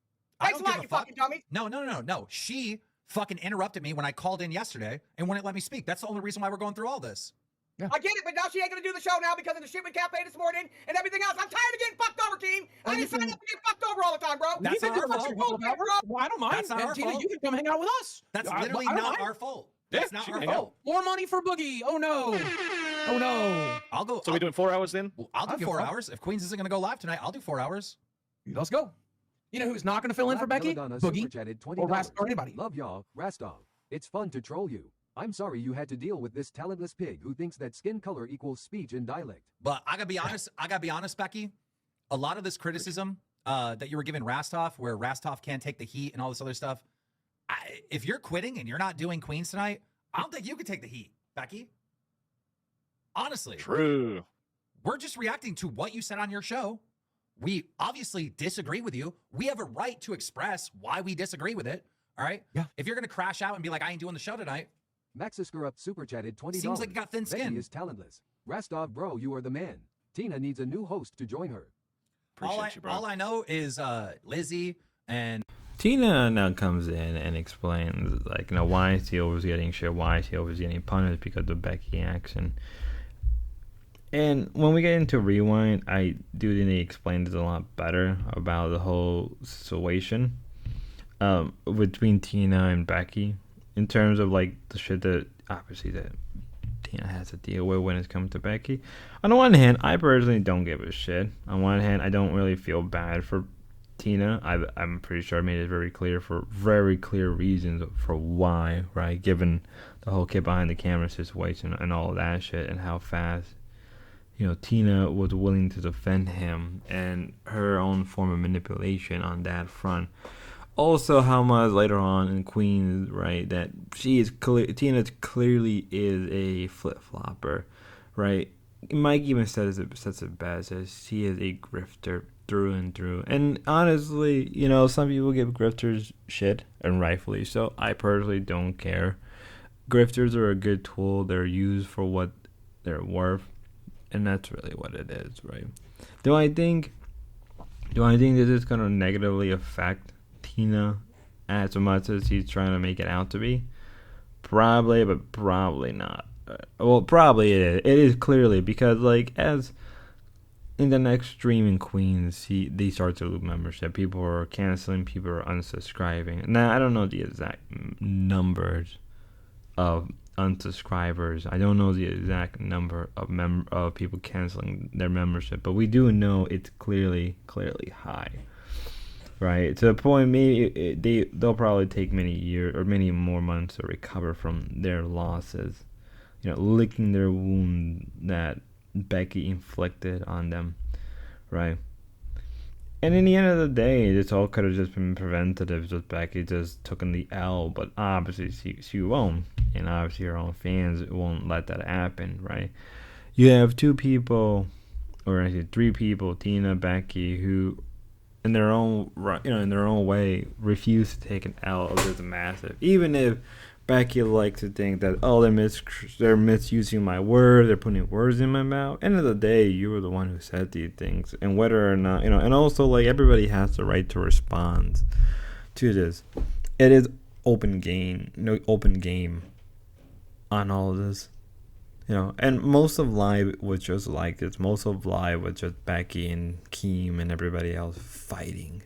Thanks a lot, you fucking dummies. No. She fucking interrupted me when I called in yesterday and wouldn't let me speak. That's the only reason why we're going through all this. Yeah. I get it, but now she ain't gonna do the show now because of the shit with Cafe this morning and everything else. I'm tired of getting fucked over, Keem. I didn't sign up to get fucked over all the time, bro. That's not our fault. Well, I don't mind. That's not our Tina, fault. you can come hang out with us. That's literally not our fault. That's not our fault. More money for Boogie. Oh no. Oh no. I'll go. So we're doing 4 hours then? I'll do 4 hours. If Queens isn't going to go live tonight, I'll do 4 hours. Let's go. You know who's not going to fill in for Becky? Boogie or anybody. Love y'all, Rostov. It's fun to troll you. I'm sorry you had to deal with this talentless pig who thinks that skin color equals speech and dialect. But I gotta be honest, Becky. A lot of this criticism that you were giving Rostov, where Rostov can't take the heat and all this other stuff. If you're quitting and you're not doing Queens tonight, I don't think you could take the heat, Becky. Honestly. True. We're just reacting to what you said on your show. We obviously disagree with you. We have a right to express why we disagree with it. All right? Yeah. If you're gonna crash out and be like, I ain't doing the show tonight. Maxisker up super chatted $20. Seems like you got thin skin. Becky is talentless. Rostov, bro, you are the man. Tina needs a new host to join her. Appreciate you, bro. All I know is Lizzie and Tina now comes in and explains, like, you know, why she always getting shit, why she always getting punished because of Becky action. And when we get into Rewind, I do think they explained it a lot better about the whole situation between Tina and Becky in terms of like the shit that obviously that Tina has to deal with when it comes to Becky. On the one hand, I personally don't give a shit. On one hand, I don't really feel bad for Tina. I'm pretty sure I made it very clear for very clear reasons for why, right? Given the whole kid behind the camera situation and all of that shit and how fast, you know, Tina was willing to defend him and her own form of manipulation on that front. Also, how much later on in Queens, right, that she is Tina clearly is a flip flopper, right? Mike even says it best as she is a grifter through and through. And honestly, you know, some people give grifters shit, and rightfully so. I personally don't care. Grifters are a good tool. They're used for what they're worth, and that's really what it is, right? Do I think this is gonna negatively affect Tina as much as he's trying to make it out to be? Probably, but probably not. Well, probably it is. It is clearly because, like, as in the next stream in Queens, they start to lose membership. People are canceling. People are unsubscribing. Now, I don't know the exact numbers of unsubscribers. I don't know the exact number of people canceling their membership, but we do know it's clearly high. Right, to the point maybe they'll probably take many years or many more months to recover from their losses, you know, licking their wound that Becky inflicted on them, right? And in the end of the day, this all could have just been preventative, just Becky just took in the L, but obviously she won't, and obviously her own fans won't let that happen, right? You have two people, or actually three people, Tina, Becky, who in their own way refuse to take an L of this massive. Even if Becky likes to think that, oh, they're misusing my word, they're putting words in my mouth. End of the day, you were the one who said these things, and whether or not, you know, and also like everybody has the right to respond to this. It is open game on all of this. You know, and most of Live was just like this. Most of Live was just Becky and Keem and everybody else fighting.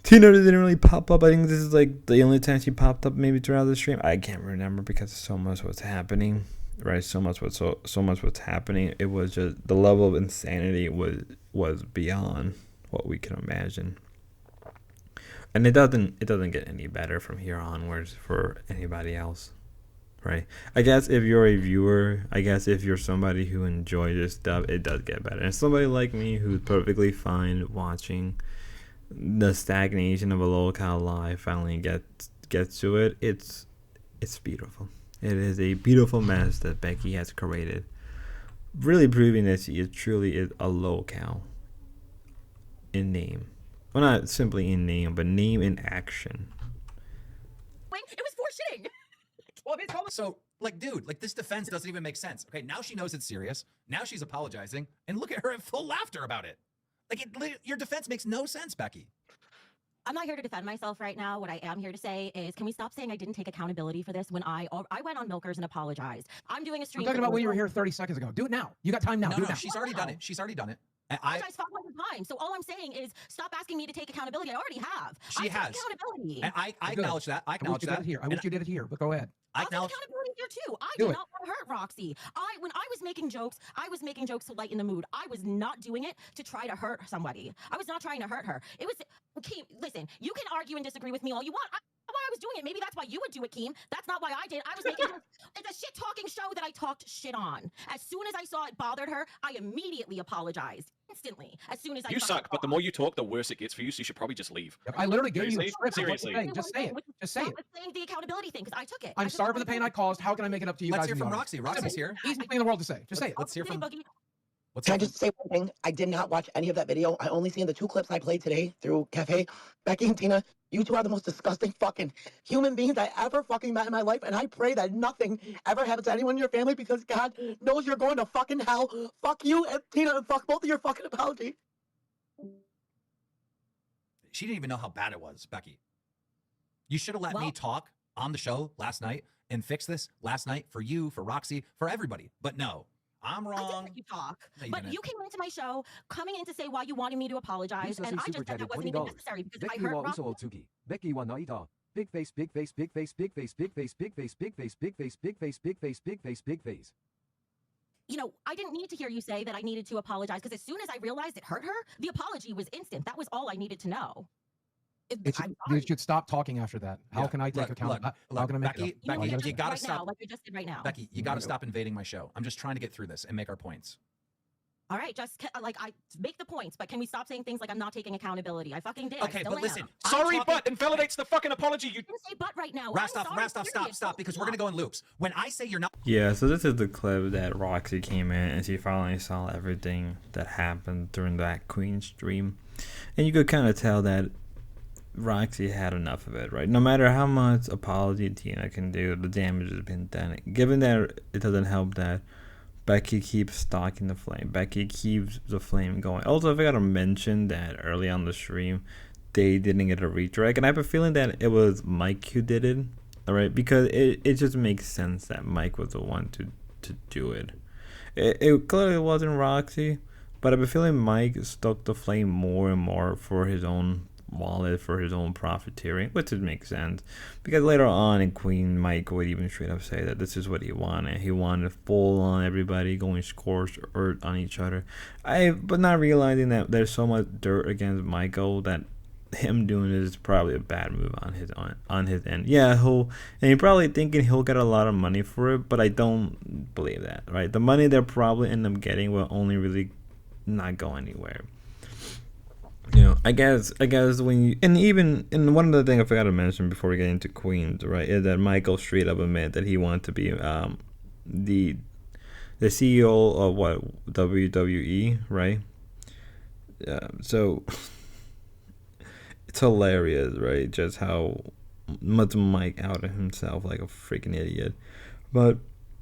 Tina didn't really pop up. I think this is like the only time she popped up maybe throughout the stream. I can't remember because so much was happening, right? So much was happening. It was just the level of insanity was beyond what we can imagine. And it doesn't get any better from here onwards for anybody else. Right. I guess if you're a viewer, I guess if you're somebody who enjoys this stuff, it does get better. And somebody like me who's perfectly fine watching the stagnation of a lolcowlive finally gets to it, it's beautiful. It is a beautiful mess that Becky has created, really proving that she truly is a lolcow in name. Well, not simply in name, but name in action. It was for shitting. So, like, dude, like, this defense doesn't even make sense. Okay, now she knows it's serious. Now she's apologizing, and look at her in full laughter about it. Like, your defense makes no sense, Becky. I'm not here to defend myself right now. What I am here to say is, can we stop saying I didn't take accountability for this when I went on Milkers and apologized? I'm doing a stream. I'm talking about when you were here 30 seconds ago. Do it now. You got time now. No, she's already done it. She's already done it. I apologize 500 times. So all I'm saying is, stop asking me to take accountability. I already have. She has. Accountability. And I acknowledge that. I acknowledge that. I wish you did it here, but go ahead. I acknowledge accountability here too. I did not want to hurt Roxy. When I was making jokes, to lighten the mood. I was not doing it to try to hurt somebody. I was not trying to hurt her. It was, Keem, listen, you can argue and disagree with me all you want. Why I was doing it. Maybe that's why you would do it, Keem. That's not why I did. I was making jokes. It's a shit-talking show that I talked shit on. As soon as I saw it bothered her, I immediately apologized. Instantly. As soon as I You suck, but the more you talk, the worse it gets for you, so you should probably just leave. I literally gave you a script. Seriously. Just say it. Just say it. Saying the accountability thing, because I took it. I'm sorry for the pain I caused. How can I make it up to you Let's guys? hear from Roxy. Roxy's here. Easiest thing in the world to say. Just say it. Let's hear from... Can I just say one thing? I did not watch any of that video. I only seen the 2 clips I played today through Cafe. Becky and Tina, you two are the most disgusting fucking human beings I ever fucking met in my life, and I pray that nothing ever happens to anyone in your family because God knows you're going to fucking hell. Fuck you and Tina, and fuck both of your fucking apologies. She didn't even know how bad it was, Becky. You should have let me talk on the show last night and fix this last night for you, for Roxy, for everybody. But no, I'm I wrong. didn't let you talk, No, you but didn't. you came into my show coming in to say why you wanted me to apologize, and I just said that wasn't even necessary because if I Becky hurt wa Rock, uso Otsuki. Becky wa naita. Big face, big face, big face, big face, big face, big face, big face, big face, big face, big face, big face, big face. you know, I didn't need to hear you say that I needed to apologize because as soon as I realized it hurt her, the apology was instant. That was all I needed to know. You should stop talking after that. How can I take accountability? How can I make Becky, it up? Becky, you gotta right stop. now, like I just did right now. Becky, you gotta stop invading my show. I'm just trying to get through this and make our points. All right, just like I make the points, but can we stop saying things like I'm not taking accountability? I fucking did. Okay, but listen, sorry, but invalidates the fucking apology. You didn't say but right now. Rastov, stop, because we're gonna go in loops. When I say you're not. Yeah, so this is the clip that Roxy came in and she finally saw everything that happened during that Queen stream. And you could kind of tell that Roxy had enough of it, right? No matter how much apology Tina can do, the damage has been done. Given that it doesn't help that Becky keeps stalking the flame. Becky keeps the flame going. Also, I forgot to mention that early on the stream, they didn't get a redirect. And I have a feeling that it was Mike who did it. Alright? Because it just makes sense that Mike was the one to do it. It clearly wasn't Roxy. But I have a feeling Mike stalked the flame more and more for his own wallet, for his own profiteering, which would make sense because later on in Queen, Mike would even straight up say that this is what he wanted full on everybody going scorched earth on each other. But not realizing that there's so much dirt against Michael that him doing it is probably a bad move on his end. Yeah, he's probably thinking he'll get a lot of money for it, but I don't believe that, right? The money they'll probably end up getting will only really not go anywhere. You know, I guess when you, and one of the things I forgot to mention before we get into Queens, right, is that Michael straight up admitted that he wanted to be the CEO of what, WWE, right? So it's hilarious, right? Just how much Mike outed himself like a freaking idiot. But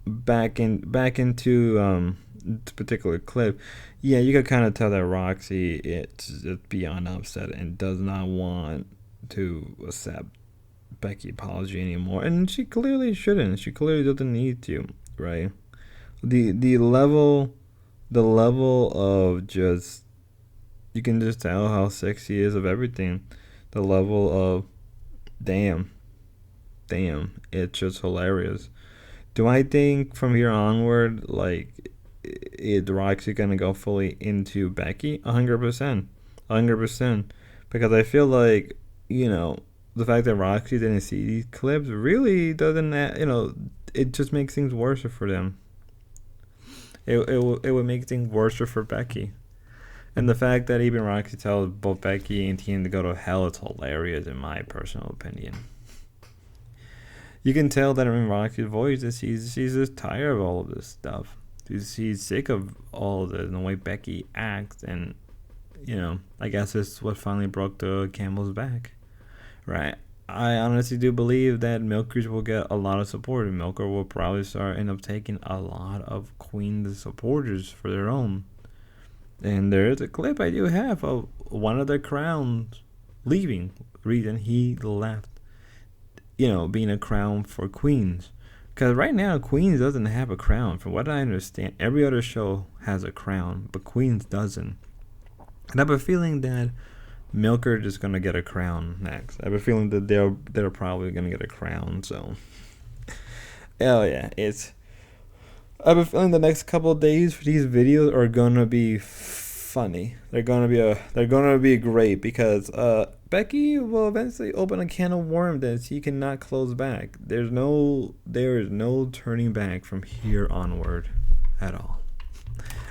back into this particular clip, yeah, you could kind of tell that Roxy it's beyond upset and does not want to accept Becky's apology anymore, and she clearly shouldn't. She clearly doesn't need to, right? The level of just, you can just tell how sick she is of everything. The level of damn, it's just hilarious. Do I think from here onward, like, is Roxy gonna go fully into Becky? 100%. Because I feel like, you know, the fact that Roxy didn't see these clips really doesn't, you know, it just makes things worse for them. It would make things worse for Becky. And the fact that even Roxy tells both Becky and Tina to go to hell is hilarious in my personal opinion. You can tell that in Roxy's voice that she's just tired of all of this stuff. She's sick of all of this and the way Becky acts, and you know, I guess it's what finally broke the camel's back, right? I honestly do believe that Milkers will get a lot of support, and Milker will probably end up taking a lot of Queen's supporters for their own. And there is a clip I do have of one of the crowns leaving. Reason he left, you know, being a crown for Queens. Because right now, Queens doesn't have a crown. From what I understand, every other show has a crown, but Queens doesn't. And I have a feeling that Milker is going to get a crown next. I have a feeling that they're probably going to get a crown. So, hell yeah, I have a feeling the next couple of days for these videos are going to be funny. They're going to be great because Becky will eventually open a can of worms that she cannot close back. There is no turning back from here onward at all.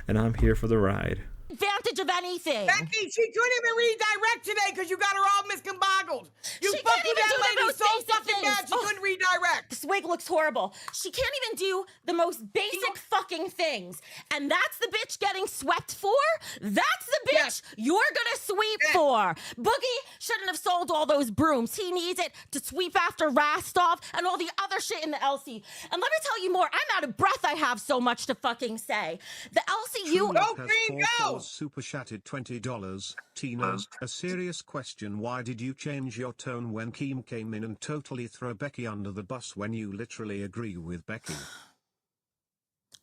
And I'm here for the ride. Advantage of anything. Becky, she couldn't even redirect today because you got her all miscombobbled. You She fucked can't with even that do the lady most so basic fucking things. bad she couldn't redirect. This wig looks horrible. She can't even do the most basic fucking things. And that's the bitch getting swept for? That's the bitch you're gonna sweep for. Boogie shouldn't have sold all those brooms. He needs it to sweep after Rastov and all the other shit in the LC. And let me tell you more. I'm out of breath. I have so much to fucking say. The LCU... Go, Queen, go! Super chatted $20. Tina, a serious question. Why did you change your tone when Keem came in and totally throw Becky under the bus when you literally agree with Becky?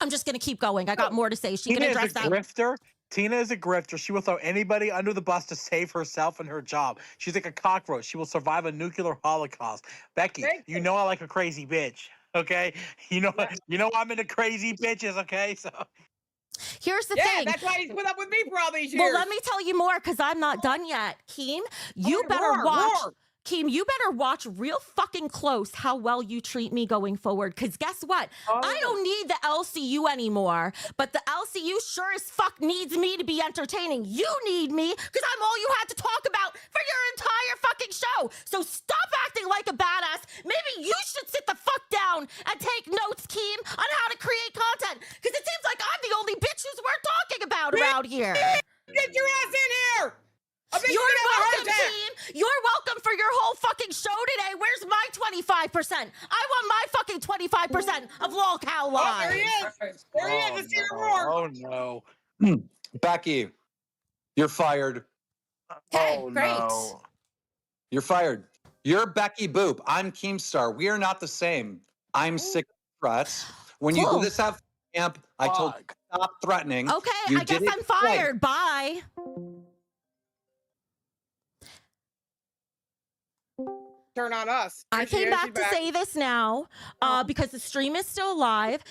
I'm just gonna keep going. I got more to say. She can Tina is address a that. grifter. Tina is a grifter. She will throw anybody under the bus to save herself and her job. She's like a cockroach. She will survive a nuclear holocaust. Becky, you know I like a crazy bitch. Okay, you know I'm into crazy bitches. Okay, so. Here's the thing. That's why he's put up with me for all these years. Well, let me tell you more because I'm not done yet. Keem, you better watch. Keem, you better watch real fucking close how well you treat me going forward. Because guess what? I don't need the LCU anymore, but the LCU sure as fuck needs me to be entertaining. You need me because I'm all you had to talk about for your entire fucking show. So stop acting like a badass. Maybe you should sit the fuck down and take notes, Keem, on how to create content. Because it seems like I'm the only bitch who's worth talking about around here. Get your ass in here! You're welcome, team. You're welcome for your whole fucking show today. Where's my 25%? I want my fucking 25% of lolcowlive. Oh, there he is. There he is. Let's hear more. Oh no. Becky, you're fired. Okay, great. No. You're fired. You're Becky Boop. I'm Keemstar. We are not the same. I'm sick of threats. When you do this at camp, I told you stop threatening. Okay, You I guess did it I'm fired. Bye. Turn on us. I came back to say this now because the stream is still live.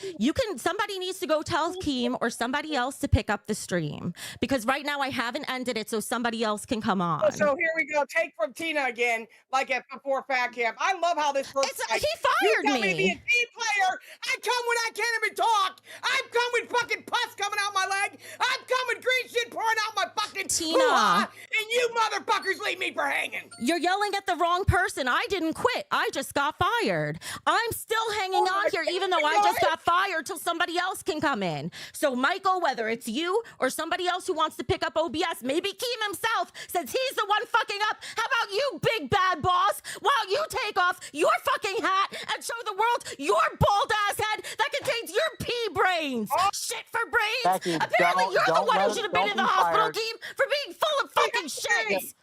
Somebody needs to go tell Keem or somebody else to pick up the stream because right now I haven't ended it so somebody else can come on. So here we go. Take from Tina again, like at before Fat Camp. I love how this works. He fired you tell me to me. be a team player. I come when I can't even talk. I come with fucking pus coming out my leg. I come with green shit pouring out my fucking Tina. hoo-ha, and you motherfuckers leave me for hanging. You're yelling at the wrong person. I didn't quit. I just got fired. I'm still hanging on here even though I just got fired till somebody else can come in. So Michael, whether it's you or somebody else who wants to pick up OBS, maybe Keem himself, since he's the one fucking up, how about you, big bad boss, while you take off your fucking hat and show the world your bald ass head that contains your pea brains. Shit for brains. Becky, Apparently you're the one who should have been in the hospital, fired. Keem, for being full of fucking shit.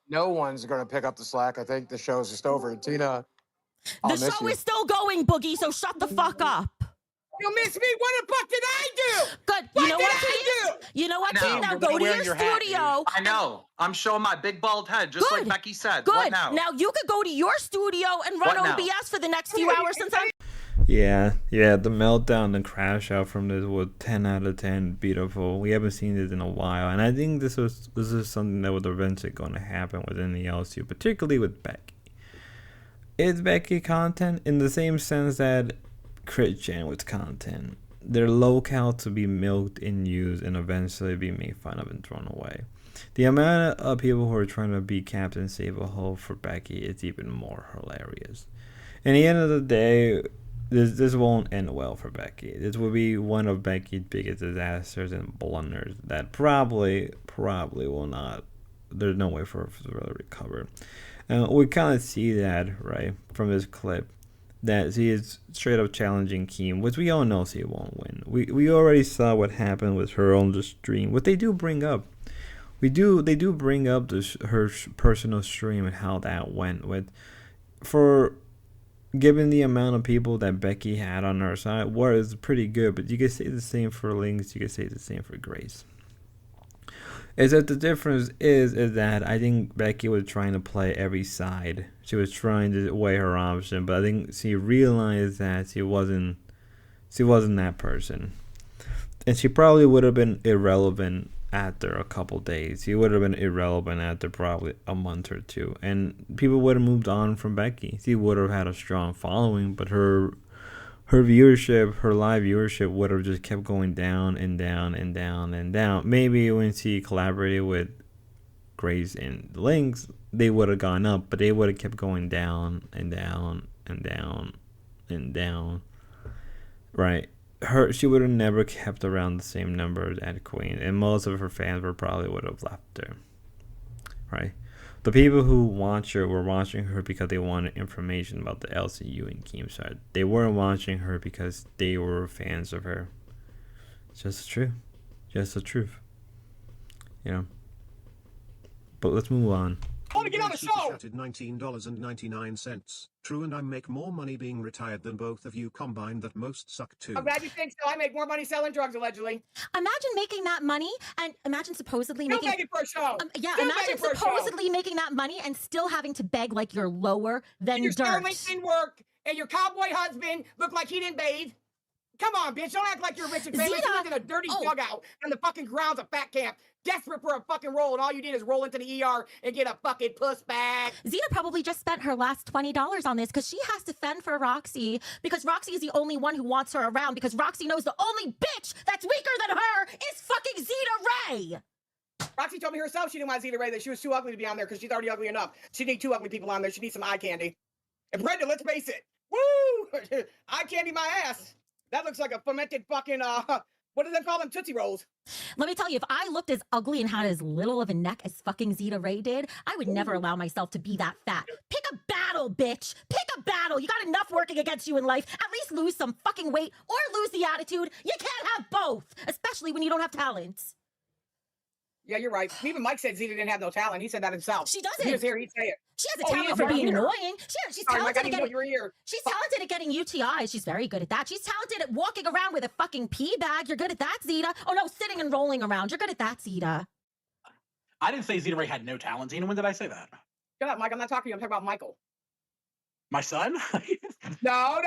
No one's going to pick up the slack. I think the show's just over. Tina, The show is still going, Boogie, so shut the fuck up. You miss me? What the fuck did I do? Good. What You know did what, I Keem? You know what, No. Keem? Now You're go to wearing your your hat, studio. I know. I'm showing my big bald head, just like Becky said. Good. What now? Now you could go to your studio and run What now? OBS for the next few hours since I'm... Yeah, the meltdown, the crash out from this was 10 out of 10, beautiful. We haven't seen this in a while, and I think this is something that was eventually going to happen within the LCU, particularly with Becky. Is Becky content in the same sense that Crit Gen was content? They're lolcow to be milked and used and eventually be made fun of and thrown away. The amount of people who are trying to be Captain Save a Hole for Becky is even more hilarious. In the end of the day, this won't end well for Becky. This will be one of Becky's biggest disasters and blunders that probably will not. There's no way for her to really recover. We kind of see that, right, from this clip, that she is straight up challenging Keem, which we all know she won't win. We already saw what happened with her on the stream. What they do bring up, they do bring up her personal stream and how that went with, given the amount of people that Becky had on her side, was pretty good. But you can say the same for Lynx. You can say the same for Grace. Is that the difference is that I think Becky was trying to play every side. She was trying to weigh her option, but I think she realized that she wasn't that person, and she probably would have been irrelevant after a couple days. She would have been irrelevant after probably a month or two, and people would have moved on from Becky. She would have had a strong following, but her viewership, her live viewership would have just kept going down and down and down and down. Maybe when she collaborated with Grace and Lynx, they would have gone up, but they would have kept going down and down and down and down. Right? She would have never kept around the same numbers as Queen, and most of her fans probably would have left her. Right? The people who watch her were watching her because they wanted information about the LCU and Keemstar. They weren't watching her because they were fans of her. It's just true. Just the truth. You know. But let's move on. Oh, want to get on the show. Shattered $19.99. True, and I make more money being retired than both of you combined. That most suck too. I'm glad you think so. I make more money selling drugs, allegedly. Imagine making that money and imagine supposedly Still making begging for a show. Yeah, Still imagine begging for a show. supposedly making that money and still having to beg like you're lower than And your dirt. Starlink didn't work, and your cowboy husband looked like he didn't bathe. Come on, bitch. Don't act like you're rich and famous. You lived in a dirty dugout on the fucking grounds of fat camp, desperate for a fucking role, and all you did is roll into the ER and get a fucking puss bag. Zeta probably just spent her last $20 on this because she has to fend for Roxy because Roxy is the only one who wants her around because Roxy knows the only bitch that's weaker than her is fucking Zeta Ray. Roxy told me herself she didn't want Zeta Ray, that she was too ugly to be on there because she's already ugly enough. She needs 2 ugly people on there. She needs some eye candy. And Brenda, let's face it. Woo! Eye candy my ass. That looks like a fermented fucking, what do they call them? Tootsie Rolls. Let me tell you, if I looked as ugly and had as little of a neck as fucking Zeta Ray did, I would never allow myself to be that fat. Pick a battle, bitch. Pick a battle. You got enough working against you in life. At least lose some fucking weight or lose the attitude. You can't have both, especially when you don't have talent. Yeah, you're right. Even Mike said Zeta didn't have no talent. He said that himself. She doesn't. If he was here, he'd say it. She has a talent for being annoying. She's Sorry, talented Mike, at getting. She's talented at getting UTIs. She's very good at that. She's talented at walking around with a fucking pee bag. You're good at that, Zeta. Oh no, sitting and rolling around. You're good at that, Zeta. I didn't say Zeta Ray had no talent, Zena. When did I say that? Shut up, Mike. I'm not talking to you. I'm talking about Michael. My son? No.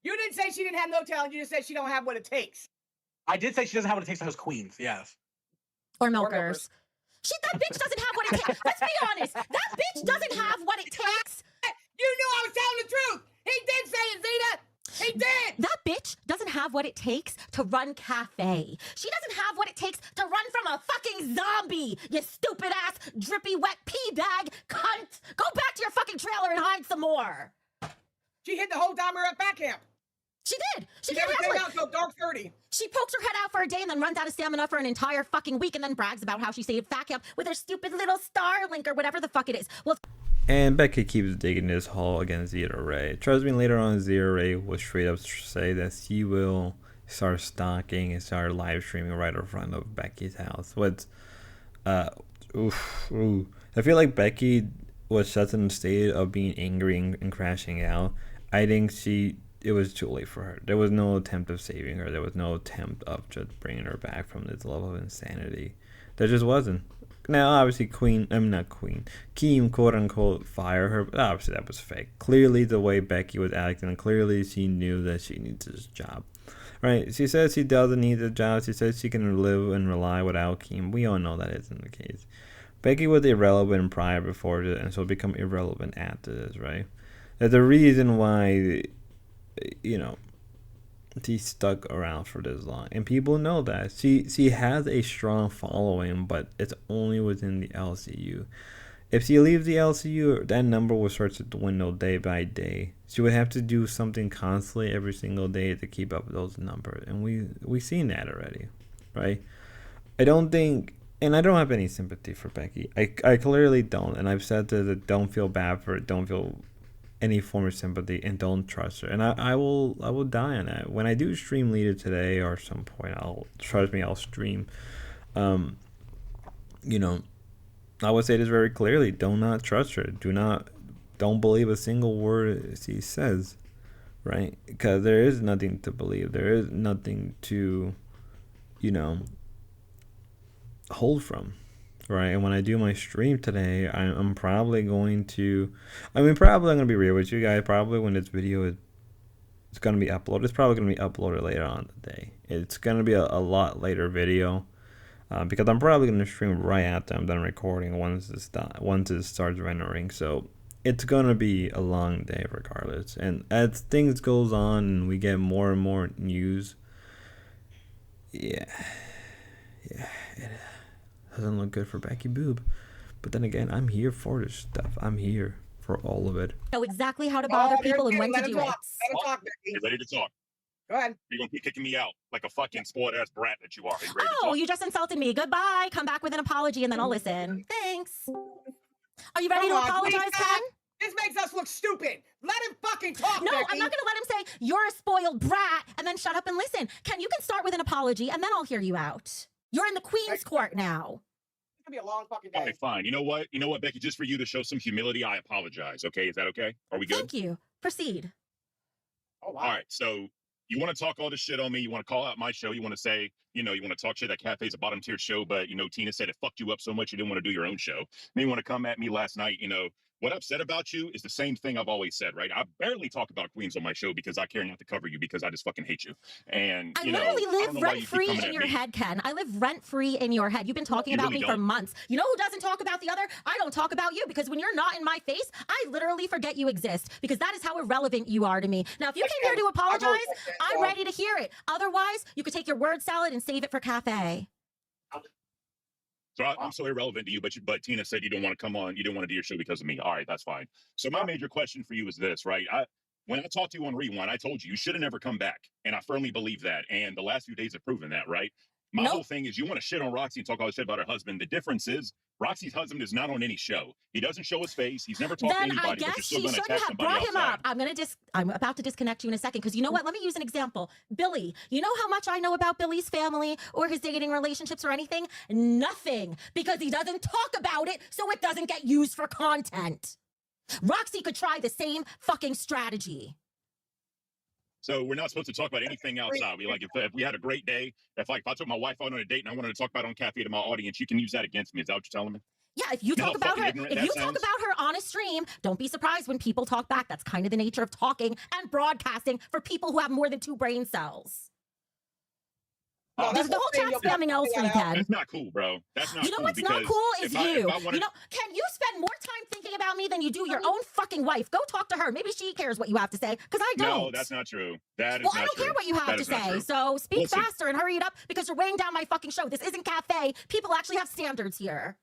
You didn't say she didn't have no talent. You just said she don't have what it takes. I did say she doesn't have what it takes to host queens. Yes. Or milkers. That bitch doesn't have what it takes. Let's be honest. That bitch doesn't have what it takes. You knew I was telling the truth. He did say it, Zeta. He did. That bitch doesn't have what it takes to run cafe. She doesn't have what it takes to run from a fucking zombie. You stupid ass, drippy, wet pee bag cunt. Go back to your fucking trailer and hide some more. She hid the whole Dahmer at back camp. She did. She never came out till dark 30. She pokes her head out for a day and then runs out of stamina for an entire fucking week and then brags about how she saved fat camp with her stupid little Starlink or whatever the fuck it is. Well, and Becky keeps digging this hole against Zeta Ray. Trust me, later on, Zeta Ray will straight up say that she will start stalking and start live streaming right in front of Becky's house. I feel like Becky was such in a state of being angry and crashing out. I think it was too late for her. There was no attempt of saving her. There was no attempt of just bringing her back from this level of insanity. There just wasn't. Now, obviously, Keem, quote-unquote, fire her, but obviously that was fake. Clearly, the way Becky was acting, clearly she knew that she needs this job. Right? She says she doesn't need the job. She says she can live and rely without Keem. We all know that isn't the case. Becky was irrelevant prior before this, and she'll become irrelevant after this, right? There's a reason why, she stuck around for this long, and people know that she has a strong following, but it's only within the LCU. If she leaves the LCU, that number will start to dwindle day by day. She would have to do something constantly every single day to keep up with those numbers, and we've seen that already, right? I don't have any sympathy for Becky. I clearly don't, and I've said that don't feel bad for it, don't feel any form of sympathy, and don't trust her. And I will die on that. When I do stream later today or some point, I'll stream. I would say this very clearly: do not trust her. Don't believe a single word she says, right? Because there is nothing to believe. There is nothing to, hold from. Right, and when I do my stream today, I'm probably going to, I'm going to be real with you guys. Probably when this video is going to be uploaded, it's probably going to be uploaded later on today. It's going to be a lot later video, because I'm probably going to stream right after I'm done recording once it starts rendering. So it's going to be a long day regardless. And as things goes on and we get more and more news, yeah. Doesn't look good for Becky Boob. But then again, I'm here for this stuff. I'm here for all of it. Know exactly how to bother people and when to do it. Let him talk, Becky. You ready to talk? Go ahead. You're going to be kicking me out like a fucking spoiled ass brat that you are. Are you ready to talk? You just insulted me. Goodbye. Come back with an apology and then I'll listen. Thanks. Are you ready to apologize, Ken? This makes us look stupid. Let him fucking talk, No, Becky. I'm not going to let him say, you're a spoiled brat, and then shut up and listen. Ken, you can start with an apology, and then I'll hear you out. You're in the Queen's Court now. gonna be a long fucking day. All right, fine. You know what? You know what, Becky? Just for you to show some humility, I apologize. Okay, is that okay? Are we good? Thank you. Proceed. Oh, wow. All right. So you want to talk all this shit on me? You want to call out my show? You want to say, you want to talk shit that Cafe's a bottom tier show, but Tina said it fucked you up so much you didn't want to do your own show. Then you want to come at me last night, What I've said about you is the same thing I've always said, right? I barely talk about queens on my show because I care not to cover you because I just fucking hate you. And I literally live rent free in your head, Ken. I live rent free in your head. You've been talking about me for months. You know who doesn't talk about the other? I don't talk about you because when you're not in my face, I literally forget you exist because that is how irrelevant you are to me. Now, if you came here to apologize, I'm ready to hear it. Otherwise, you could take your word salad and save it for Cafe. So I'm so irrelevant to you, but Tina said you don't want to come on. You didn't want to do your show because of me. All right, that's fine. So my major question for you is this, right? When I talked to you on Rewind, I told you should have never come back. And I firmly believe that. And the last few days have proven that, right? My whole thing is you want to shit on Roxy and talk all this shit about her husband. The difference is Roxy's husband is not on any show. He doesn't show his face. He's never talked to anybody. I guess she shouldn't have brought him up. I'm about to disconnect you in a second because you know what? Let me use an example. Billy, you know how much I know about Billy's family or his dating relationships or anything? Nothing, because he doesn't talk about it, so it doesn't get used for content. Roxy could try the same fucking strategy. So we're not supposed to talk about anything outside. If we had a great day, if I took my wife out on a date and I wanted to talk about it on Cafe to my audience, you can use that against me. Is that what you're telling me? Yeah, if you talk about her, talk about her on a stream, don't be surprised when people talk back. That's kind of the nature of talking and broadcasting for people who have more than 2 brain cells. There's the whole chat spamming Elstree, Ken. That's not cool, bro. That's not cool. You know what's not cool is you. Ken, you spend more time thinking about me than you do your own fucking wife. Go talk to her. Maybe she cares what you have to say, because I don't. No, that's not true. That is well, I don't care what you have to say. So speak faster and hurry it up, because you're weighing down my fucking show. This isn't Cafe. People actually have standards here.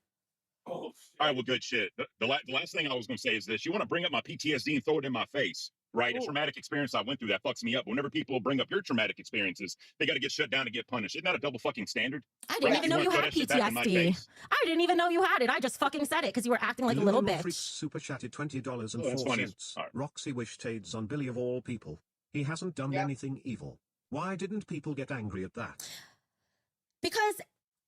Oh, all right, well, good shit. The last thing I was going to say is this. You want to bring up my PTSD and throw it in my face. Right, a traumatic experience I went through that fucks me up. Whenever people bring up your traumatic experiences, they got to get shut down and get punished. Isn't that a double fucking standard? I didn't even know you had PTSD. I didn't even know you had it. I just fucking said it because you were acting like a little bitch. Super chatted $20.04. Roxy wished AIDS on Billy of all people. He hasn't done anything evil. Why didn't people get angry at that? Because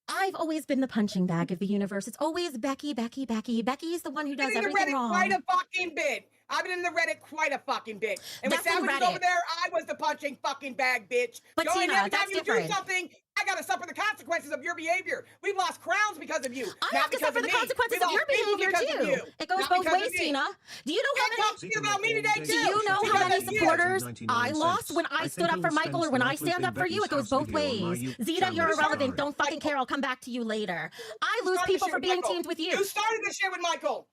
I've always been the punching bag of the universe. It's always Becky, Becky, Becky. Becky's the one who does everything wrong. Quite a fucking bit. I've been in the Reddit quite a fucking bit. And when Sam was over there, I was the punching fucking bag, bitch. But Tina, every time that's you different. do something, I gotta suffer the consequences of your behavior. We've lost crowns because of you. I have to suffer the consequences of your behavior too. It goes both ways, Tina. Do you know how many supporters I lost when I stood up for Michael, or when I stand up for you? It goes both ways. Zeta, you're irrelevant. Don't fucking care. I'll come back to you later. I lose people for being teamed with you. You started this shit with Michael.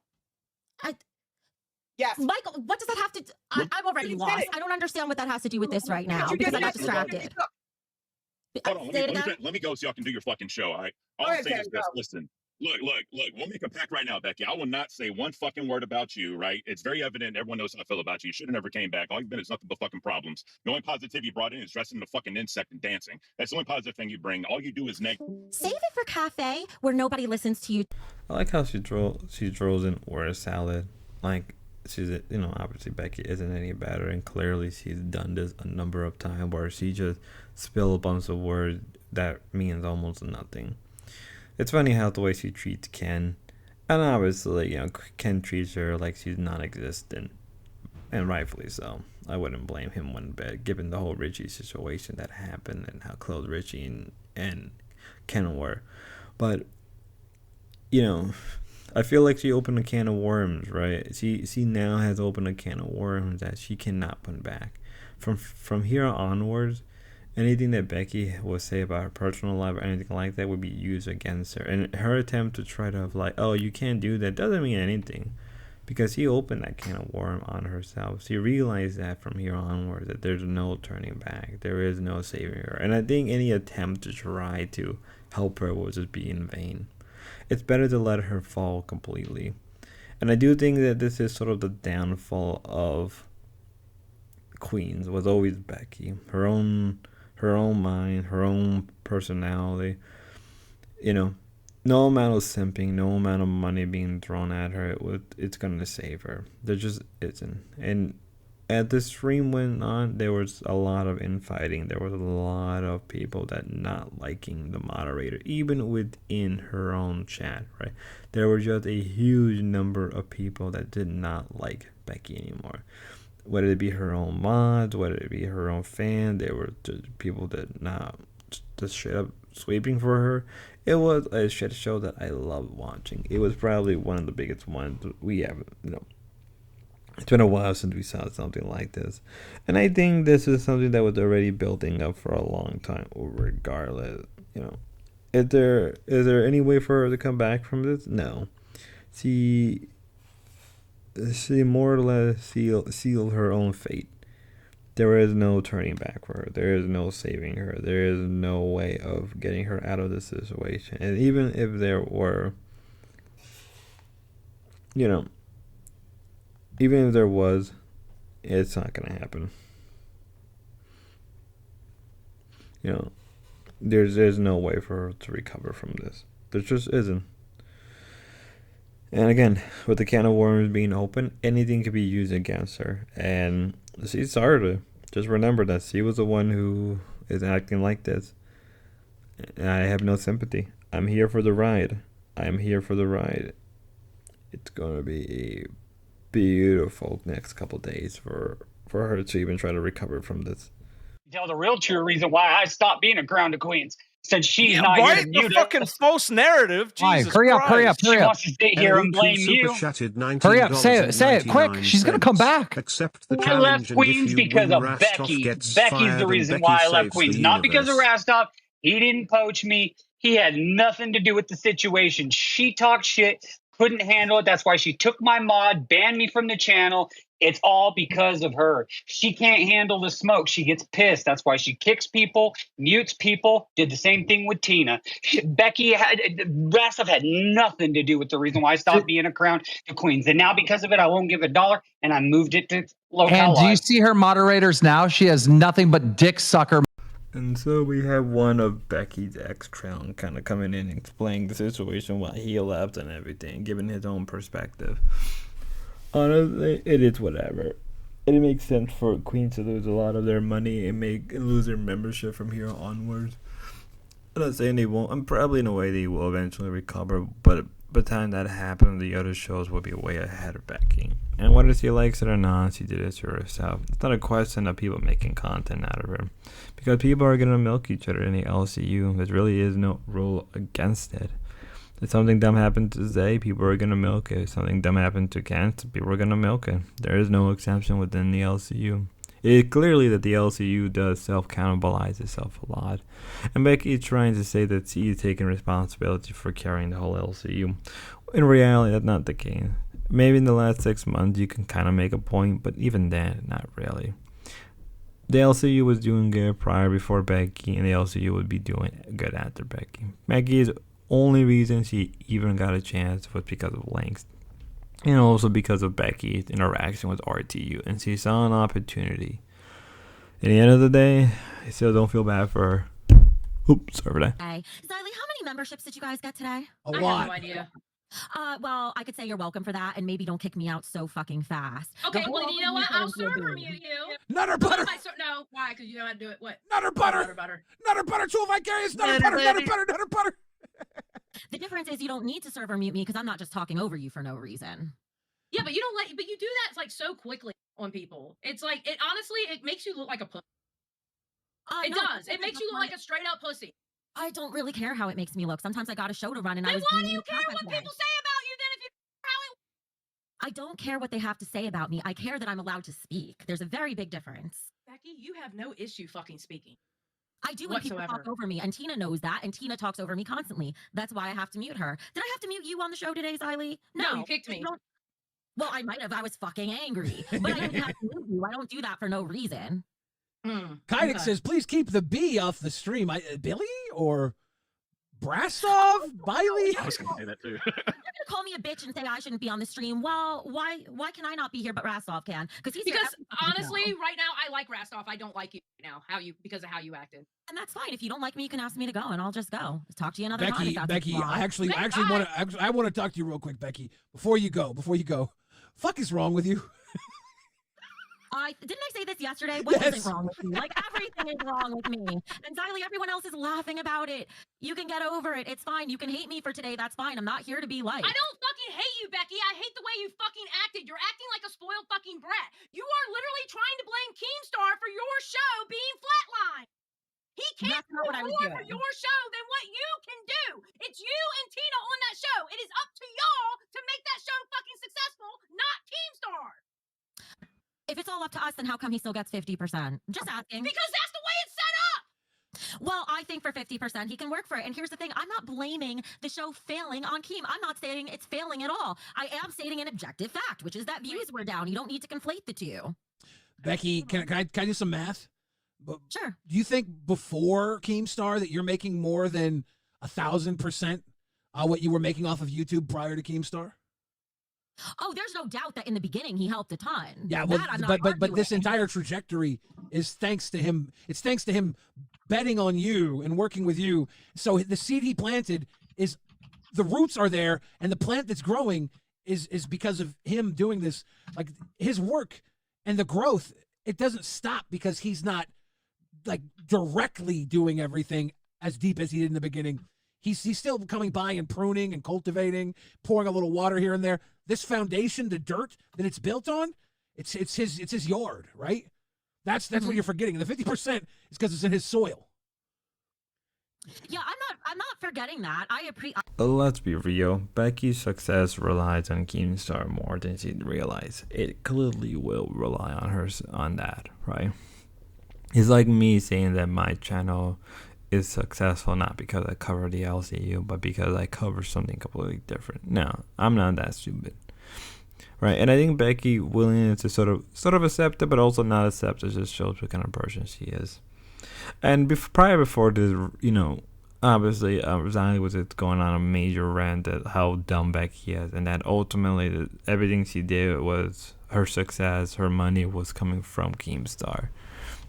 Yes. Michael, what does that have to do? I'm already lost. I don't understand what that has to do with this right now because I got distracted. Hold on, let me go so y'all can do your fucking show, all right? All I'm saying is this, listen. Look, we'll make a pact right now, Becky. I will not say one fucking word about you, right? It's very evident. Everyone knows how I feel about you. You should have never came back. All you've been is nothing but fucking problems. The only positivity you brought in is dressing the fucking insect and dancing. That's the only positive thing you bring. All you do is negative. Save it for Cafe, where nobody listens to you. I like how she throws in word salad. Like, she's, obviously Becky isn't any better, and clearly she's done this a number of times where she just spill a bunch of words that means almost nothing. It's funny how the way she treats Ken, and obviously, Ken treats her like she's non-existent, and rightfully so. I wouldn't blame him one bit, given the whole Richie situation that happened and how close Richie and Ken were. But, I feel like she opened a can of worms, right? She now has opened a can of worms that she cannot put back. From here onwards, anything that Becky will say about her personal life or anything like that would be used against her. And her attempt to try to oh, you can't do that doesn't mean anything. Because she opened that can of worm on herself. She realized that from here onwards that there's no turning back. There is no saving her. And I think any attempt to try to help her will just be in vain. It's better to let her fall completely. And I do think that this is sort of the downfall of Queens, was always Becky. Her own mind, her own personality. No amount of simping, no amount of money being thrown at her, it's going to save her. There just isn't. And as the stream went on, there was a lot of infighting. There was a lot of people that not liking the moderator, even within her own chat, right? There were just a huge number of people that did not like Becky anymore. Whether it be her own mods, whether it be her own fan, there were just people that not just straight up sweeping for her. It was a shit show that I love watching. It was probably one of the biggest ones we have, It's been a while since we saw something like this. And I think this is something that was already building up for a long time, regardless. Is there any way for her to come back from this? No. She more or less sealed her own fate. There is no turning back for her. There is no saving her. There is no way of getting her out of this situation. And even if there were, even if there was, it's not going to happen. There's no way for her to recover from this. There just isn't. And again, with the can of worms being open, anything could be used against her. And she's sorry. Just remember that she was the one who is acting like this. And I have no sympathy. I'm here for the ride. I'm here for the ride. It's going to be a beautiful next couple days for her to even try to recover from this. Tell the real true reason why I stopped being a Crown of Queens. Since she's not right? here to mute the fucking false narrative. Jesus hurry up, Christ. hurry up, She hurry up. wants to sit here and blame you. Hurry up, say it quick. She's gonna come back. Accept the I challenge, left and if Queens you because win, of Rastov Becky. gets Becky's fired the and reason Becky why I left saves Queens. the Not because of universe. Rastov. He didn't poach me. He had nothing to do with the situation. She talked shit, couldn't handle it. That's why she took my mod, banned me from the channel. It's all because of her. She can't handle the smoke. She gets pissed. That's why she kicks people, mutes people, did the same thing with Tina. Rastov had nothing to do with the reason why I stopped being a Crown to Queens. And now because of it, I won't give $1 and I moved it to lolcowlive. And do you see her moderators now? She has nothing but dick sucker. And so we have one of Becky's ex-Crown kind of coming in and explaining the situation, why he left and everything, giving his own perspective. Honestly, it is whatever. It makes sense for Queens to lose a lot of their money and lose their membership from here onwards. I'm not saying they won't. I'm probably in a way they will eventually recover, but by the time that happens, the other shows will be way ahead of Becky. And whether she likes it or not, she did it to herself. It's not a question of people making content out of her, because people are gonna milk each other in the LCU. There really is no rule against it. If something dumb happened to Zay, people are going to milk it. If something dumb happened to Kent, people are going to milk it. There is no exception within the LCU. It is clearly that the LCU does self-cannibalize itself a lot. And Becky is trying to say that she is taking responsibility for carrying the whole LCU. In reality, that's not the case. Maybe in the last 6 months you can kind of make a point, but even then, not really. The LCU was doing good prior before Becky, and the LCU would be doing good after Becky. Becky is only reason she even got a chance was because of links, and also because of Becky's interaction with RTU, and she saw an opportunity. At the end of the day, I still don't feel bad for her. Oops, sorry for that. Hey, Xylee, how many memberships did you guys get today? A lot. I have no idea. Well, I could say you're welcome for that, and maybe don't kick me out so fucking fast. Okay, well, you know what? I'll server mute you. Nutter butter. No, why? Because you know how to do it. What? Nutter butter. Nutter butter. Nutter butter. True vicarious. Nutter butter. Nutter butter. Nutter butter. The difference is you don't need to server mute me because I'm not just talking over you for no reason. Yeah, but you don't let. But you do that like so quickly on people. It's like it. Honestly, it makes you look like a pussy. It does. It makes you look like a straight up pussy. I don't really care how it makes me look. Sometimes I got a show to run, and Then I was. why do you care what people say about you? Then if you how it. I don't care what they have to say about me. I care that I'm allowed to speak. There's a very big difference. Becky, you have no issue fucking speaking. I do when people talk over me, and Tina knows that, and Tina talks over me constantly. That's why I have to mute her. Did I have to mute you on the show today, Xylee? No, you kicked me. Well, I might have. I was fucking angry, but I didn't have to mute you. I don't do that for no reason. Kydic says, please keep the B off the stream. Billy or Brasov? Biley? I was going to say that too. You're gonna call me a bitch and say I shouldn't be on the stream. Well, why can I not be here but Rastov can? Because honestly, right now I like Rastov. I don't like you now. Because of how you acted. And that's fine. If you don't like me, you can ask me to go, and I'll just go. Talk to you another time. Becky, I actually want to talk to you real quick, Becky. Before you go. Fuck is wrong with you? Didn't I say this yesterday? What isn't wrong with me? Like, everything is wrong with me. And Xylee, everyone else is laughing about it. You can get over it. It's fine. You can hate me for today. That's fine. I'm not here to be liked. I don't fucking hate you, Becky. I hate the way you fucking acted. You're acting like a spoiled fucking brat. You are literally trying to blame Keemstar for your show being flatlined. He can't do more for your show than what you can do. It's you and Tina on that show. It is up to y'all to make that show fucking successful, not Keemstar. If it's all up to us, then how come he still gets 50%? Just asking. Because that's the way it's set up. Well, I think for 50%, he can work for it. And here's the thing. I'm not blaming the show failing on Keem. I'm not saying it's failing at all. I am stating an objective fact, which is that views were down. You don't need to conflate the two. Becky, can I do some math? Sure. Do you think before Keemstar that you're making more than 1,000% what you were making off of YouTube prior to Keemstar? Oh, there's no doubt that in the beginning he helped a ton. Yeah, well, but this entire trajectory is thanks to him. It's thanks to him betting on you and working with you. So the seed he planted is, the roots are there, and the plant that's growing is because of him doing this. Like, his work and the growth, it doesn't stop because he's not like directly doing everything as deep as he did in the beginning. He's still coming by and pruning and cultivating, pouring a little water here and there. This foundation, the dirt that it's built on, it's his yard, right? That's what you're forgetting. The 50% is because it's in his soil. Yeah, I'm not forgetting that. Let's be real. Becky's success relies on Keemstar more than she'd realize. It clearly will rely on her on that, right? It's like me saying that my channel is successful not because I cover the LCU, but because I cover something completely different. No, I'm not that stupid, right? And I think Becky willingness to sort of accept it, but also not accept it, just shows what kind of person she is. And before this, obviously, Xylee was going on a major rant at how dumb Becky is, and that ultimately everything she did was her success, her money was coming from Keemstar.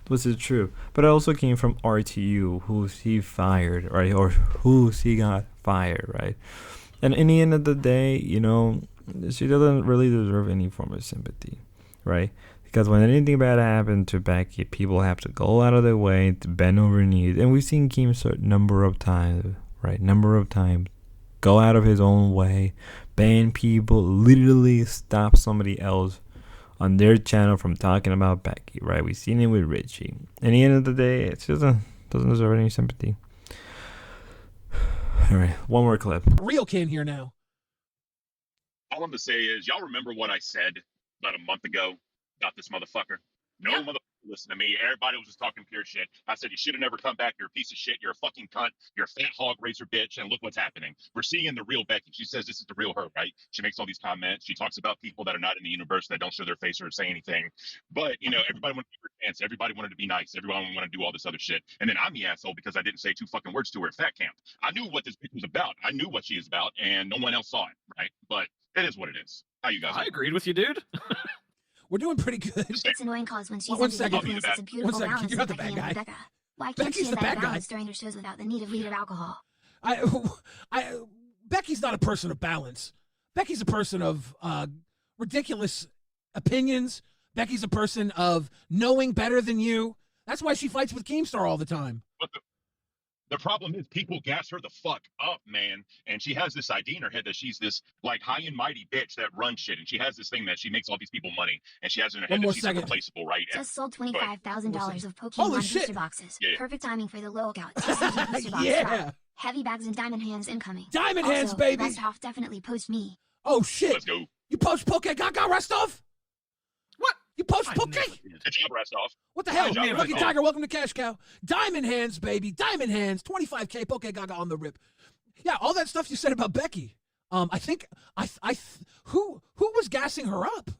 Which is true, but it also came from RTU, who he fired, right, or who he got fired, right. And in the end of the day, she doesn't really deserve any form of sympathy, right? Because when anything bad happened to Becky, people have to go out of their way to bend over knees, and we've seen Keem number of times, go out of his own way, ban people, literally stop somebody else on their channel from talking about Becky, right? We've seen it with Richie. At the end of the day, it just doesn't deserve any sympathy. All right, one more clip. Real Ken here now. All I'm going to say is, y'all remember what I said about a month ago about this motherfucker? No motherfucker listened to me. Everybody was just talking pure shit. I said, you should have never come back. You're a piece of shit. You're a fucking cunt. You're a fat hog racer bitch. And look what's happening. We're seeing the real Becky. She says this is the real her, right? She makes all these comments. She talks about people that are not in the universe, that don't show their face or say anything. But, everybody wanted to give her a chance. Everybody wanted to be nice. Everyone wanted to do all this other shit. And then I'm the asshole because I didn't say 2 fucking words to her at fat camp. I knew what this bitch was about. I knew what she is about, and no one else saw it, right? But it is what it is. How you guys? I agreed with you, dude. We're doing pretty good. It's annoying cause when she's One second. it's a beautiful balance You're not the with Becky bad and guy. Rebecca. Why can't Becky's she the have that bad guy. balance during their shows without the need of weed or alcohol? Becky's not a person of balance. Becky's a person of ridiculous opinions. Becky's a person of knowing better than you. That's why she fights with Keemstar all the time. But the problem is people gas her the fuck up, man. And she has this idea in her head that she's this like high and mighty bitch that runs shit. And she has this thing that she makes all these people money. And she has in her head that she's irreplaceable, right? Just sold $25,000 of Pokemon Holy booster shit. boxes. Yeah. Perfect timing for the lolcow TCG booster box. Yeah. drop. Heavy bags and diamond hands incoming. Diamond also, hands, baby. Restov definitely post me. Oh, shit. Let's go. You post Poke Gaga Restov? What? You post Poke? Good job, Restov. What the hell? Good job, Lucky Restov. Tiger, welcome to Cash Cow. Diamond hands, baby. Diamond hands. 25K Poke Gaga on the rip. Yeah, all that stuff you said about Becky. I think who was gassing her up?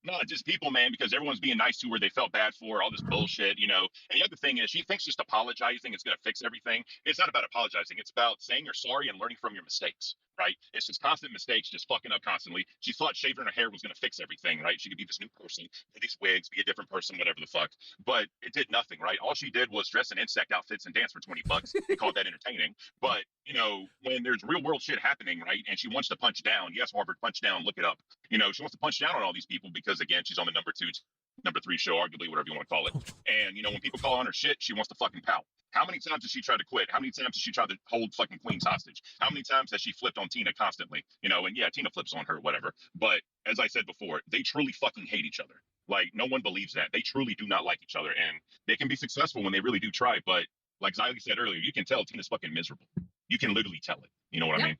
No, just people, man, because everyone's being nice to her. They felt bad for her, all this bullshit, And the other thing is she thinks just apologizing is going to fix everything. It's not about apologizing. It's about saying you're sorry and learning from your mistakes, right? It's just constant mistakes, just fucking up constantly. She thought shaving her hair was going to fix everything, right? She could be this new person, wear these wigs, be a different person, whatever the fuck. But it did nothing, right? All she did was dress in insect outfits and dance for $20 and called that entertaining. But, when there's real world shit happening, right? And she wants to punch down. Yes, Harvard, punch down, look it up. She wants to punch down on all these people because because again, she's on the number 2, number 3 show, arguably, whatever you want to call it. And you know, when people call on her shit, she wants to fucking pout. How many times has she tried to quit? How many times has she tried to hold fucking Queens hostage? How many times has she flipped on Tina constantly? You know, and yeah, Tina flips on her, whatever. But as I said before, they truly fucking hate each other. Like, no one believes that. They truly do not like each other. And they can be successful when they really do try. But like Xylee said earlier, you can tell Tina's fucking miserable. You can literally tell it. You know what I mean?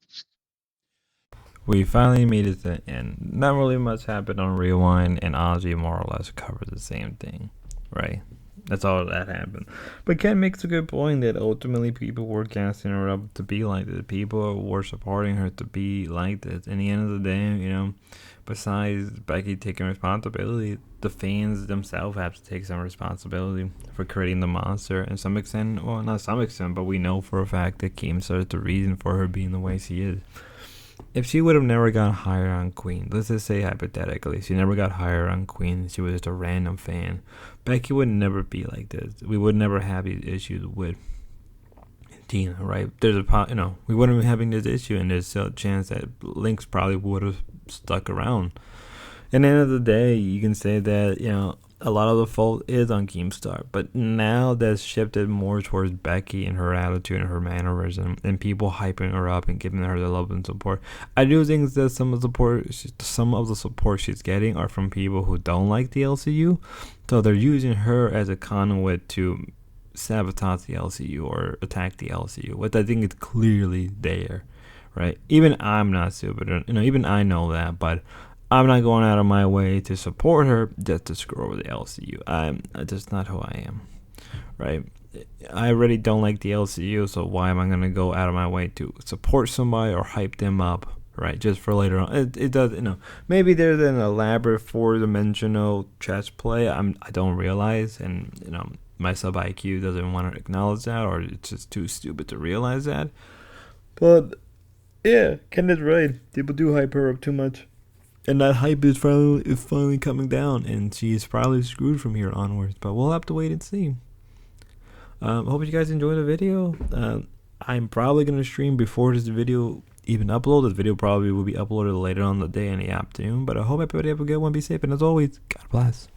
We finally made it to the end. Not really much happened on Rewind, and Ozzy more or less covers the same thing, right? That's all that happened. But Ken makes a good point that ultimately people were casting her up to be like this. People were supporting her to be like this. In the end of the day, you know, besides Becky taking responsibility, the fans themselves have to take some responsibility for creating the monster. And some extent, well, not some extent, but we know for a fact that Keemstar is the reason for her being the way she is. If she would have never got hired on Queen, let's just say hypothetically, she never got hired on Queen, she was just a random fan, Becky would never be like this. We would never have these issues with Tina, right? There's a, you know, we wouldn't be having this issue, and there's still a chance that Lynx probably would have stuck around. At the end of the day, you can say that, you know, a lot of the fault is on Keemstar, but now that's shifted more towards Becky and her attitude and her mannerism, and people hyping her up and giving her the love and support. I do think that some of the support she's getting are from people who don't like the LCU, so they're using her as a conduit to sabotage the LCU or attack the LCU, which I think is clearly there, right? Even I'm not stupid, you know, even I know that, but I'm not going out of my way to support her just to screw over the LCU. I'm just not who I am, right? I already don't like the LCU, so why am I going to go out of my way to support somebody or hype them up, right? Just for later on. It does, you know, maybe there's an elaborate 4-dimensional chess play I don't realize, and, you know, my sub IQ doesn't want to acknowledge that, or it's just too stupid to realize that. But yeah, Ken is right. People do hype her up too much. And that hype is finally coming down, and she's probably screwed from here onwards. But we'll have to wait and see. Hope you guys enjoyed the video. I'm probably going to stream before this video even uploads. This video probably will be uploaded later on the day in the afternoon. But I hope everybody have a good one. Be safe, and as always, God bless.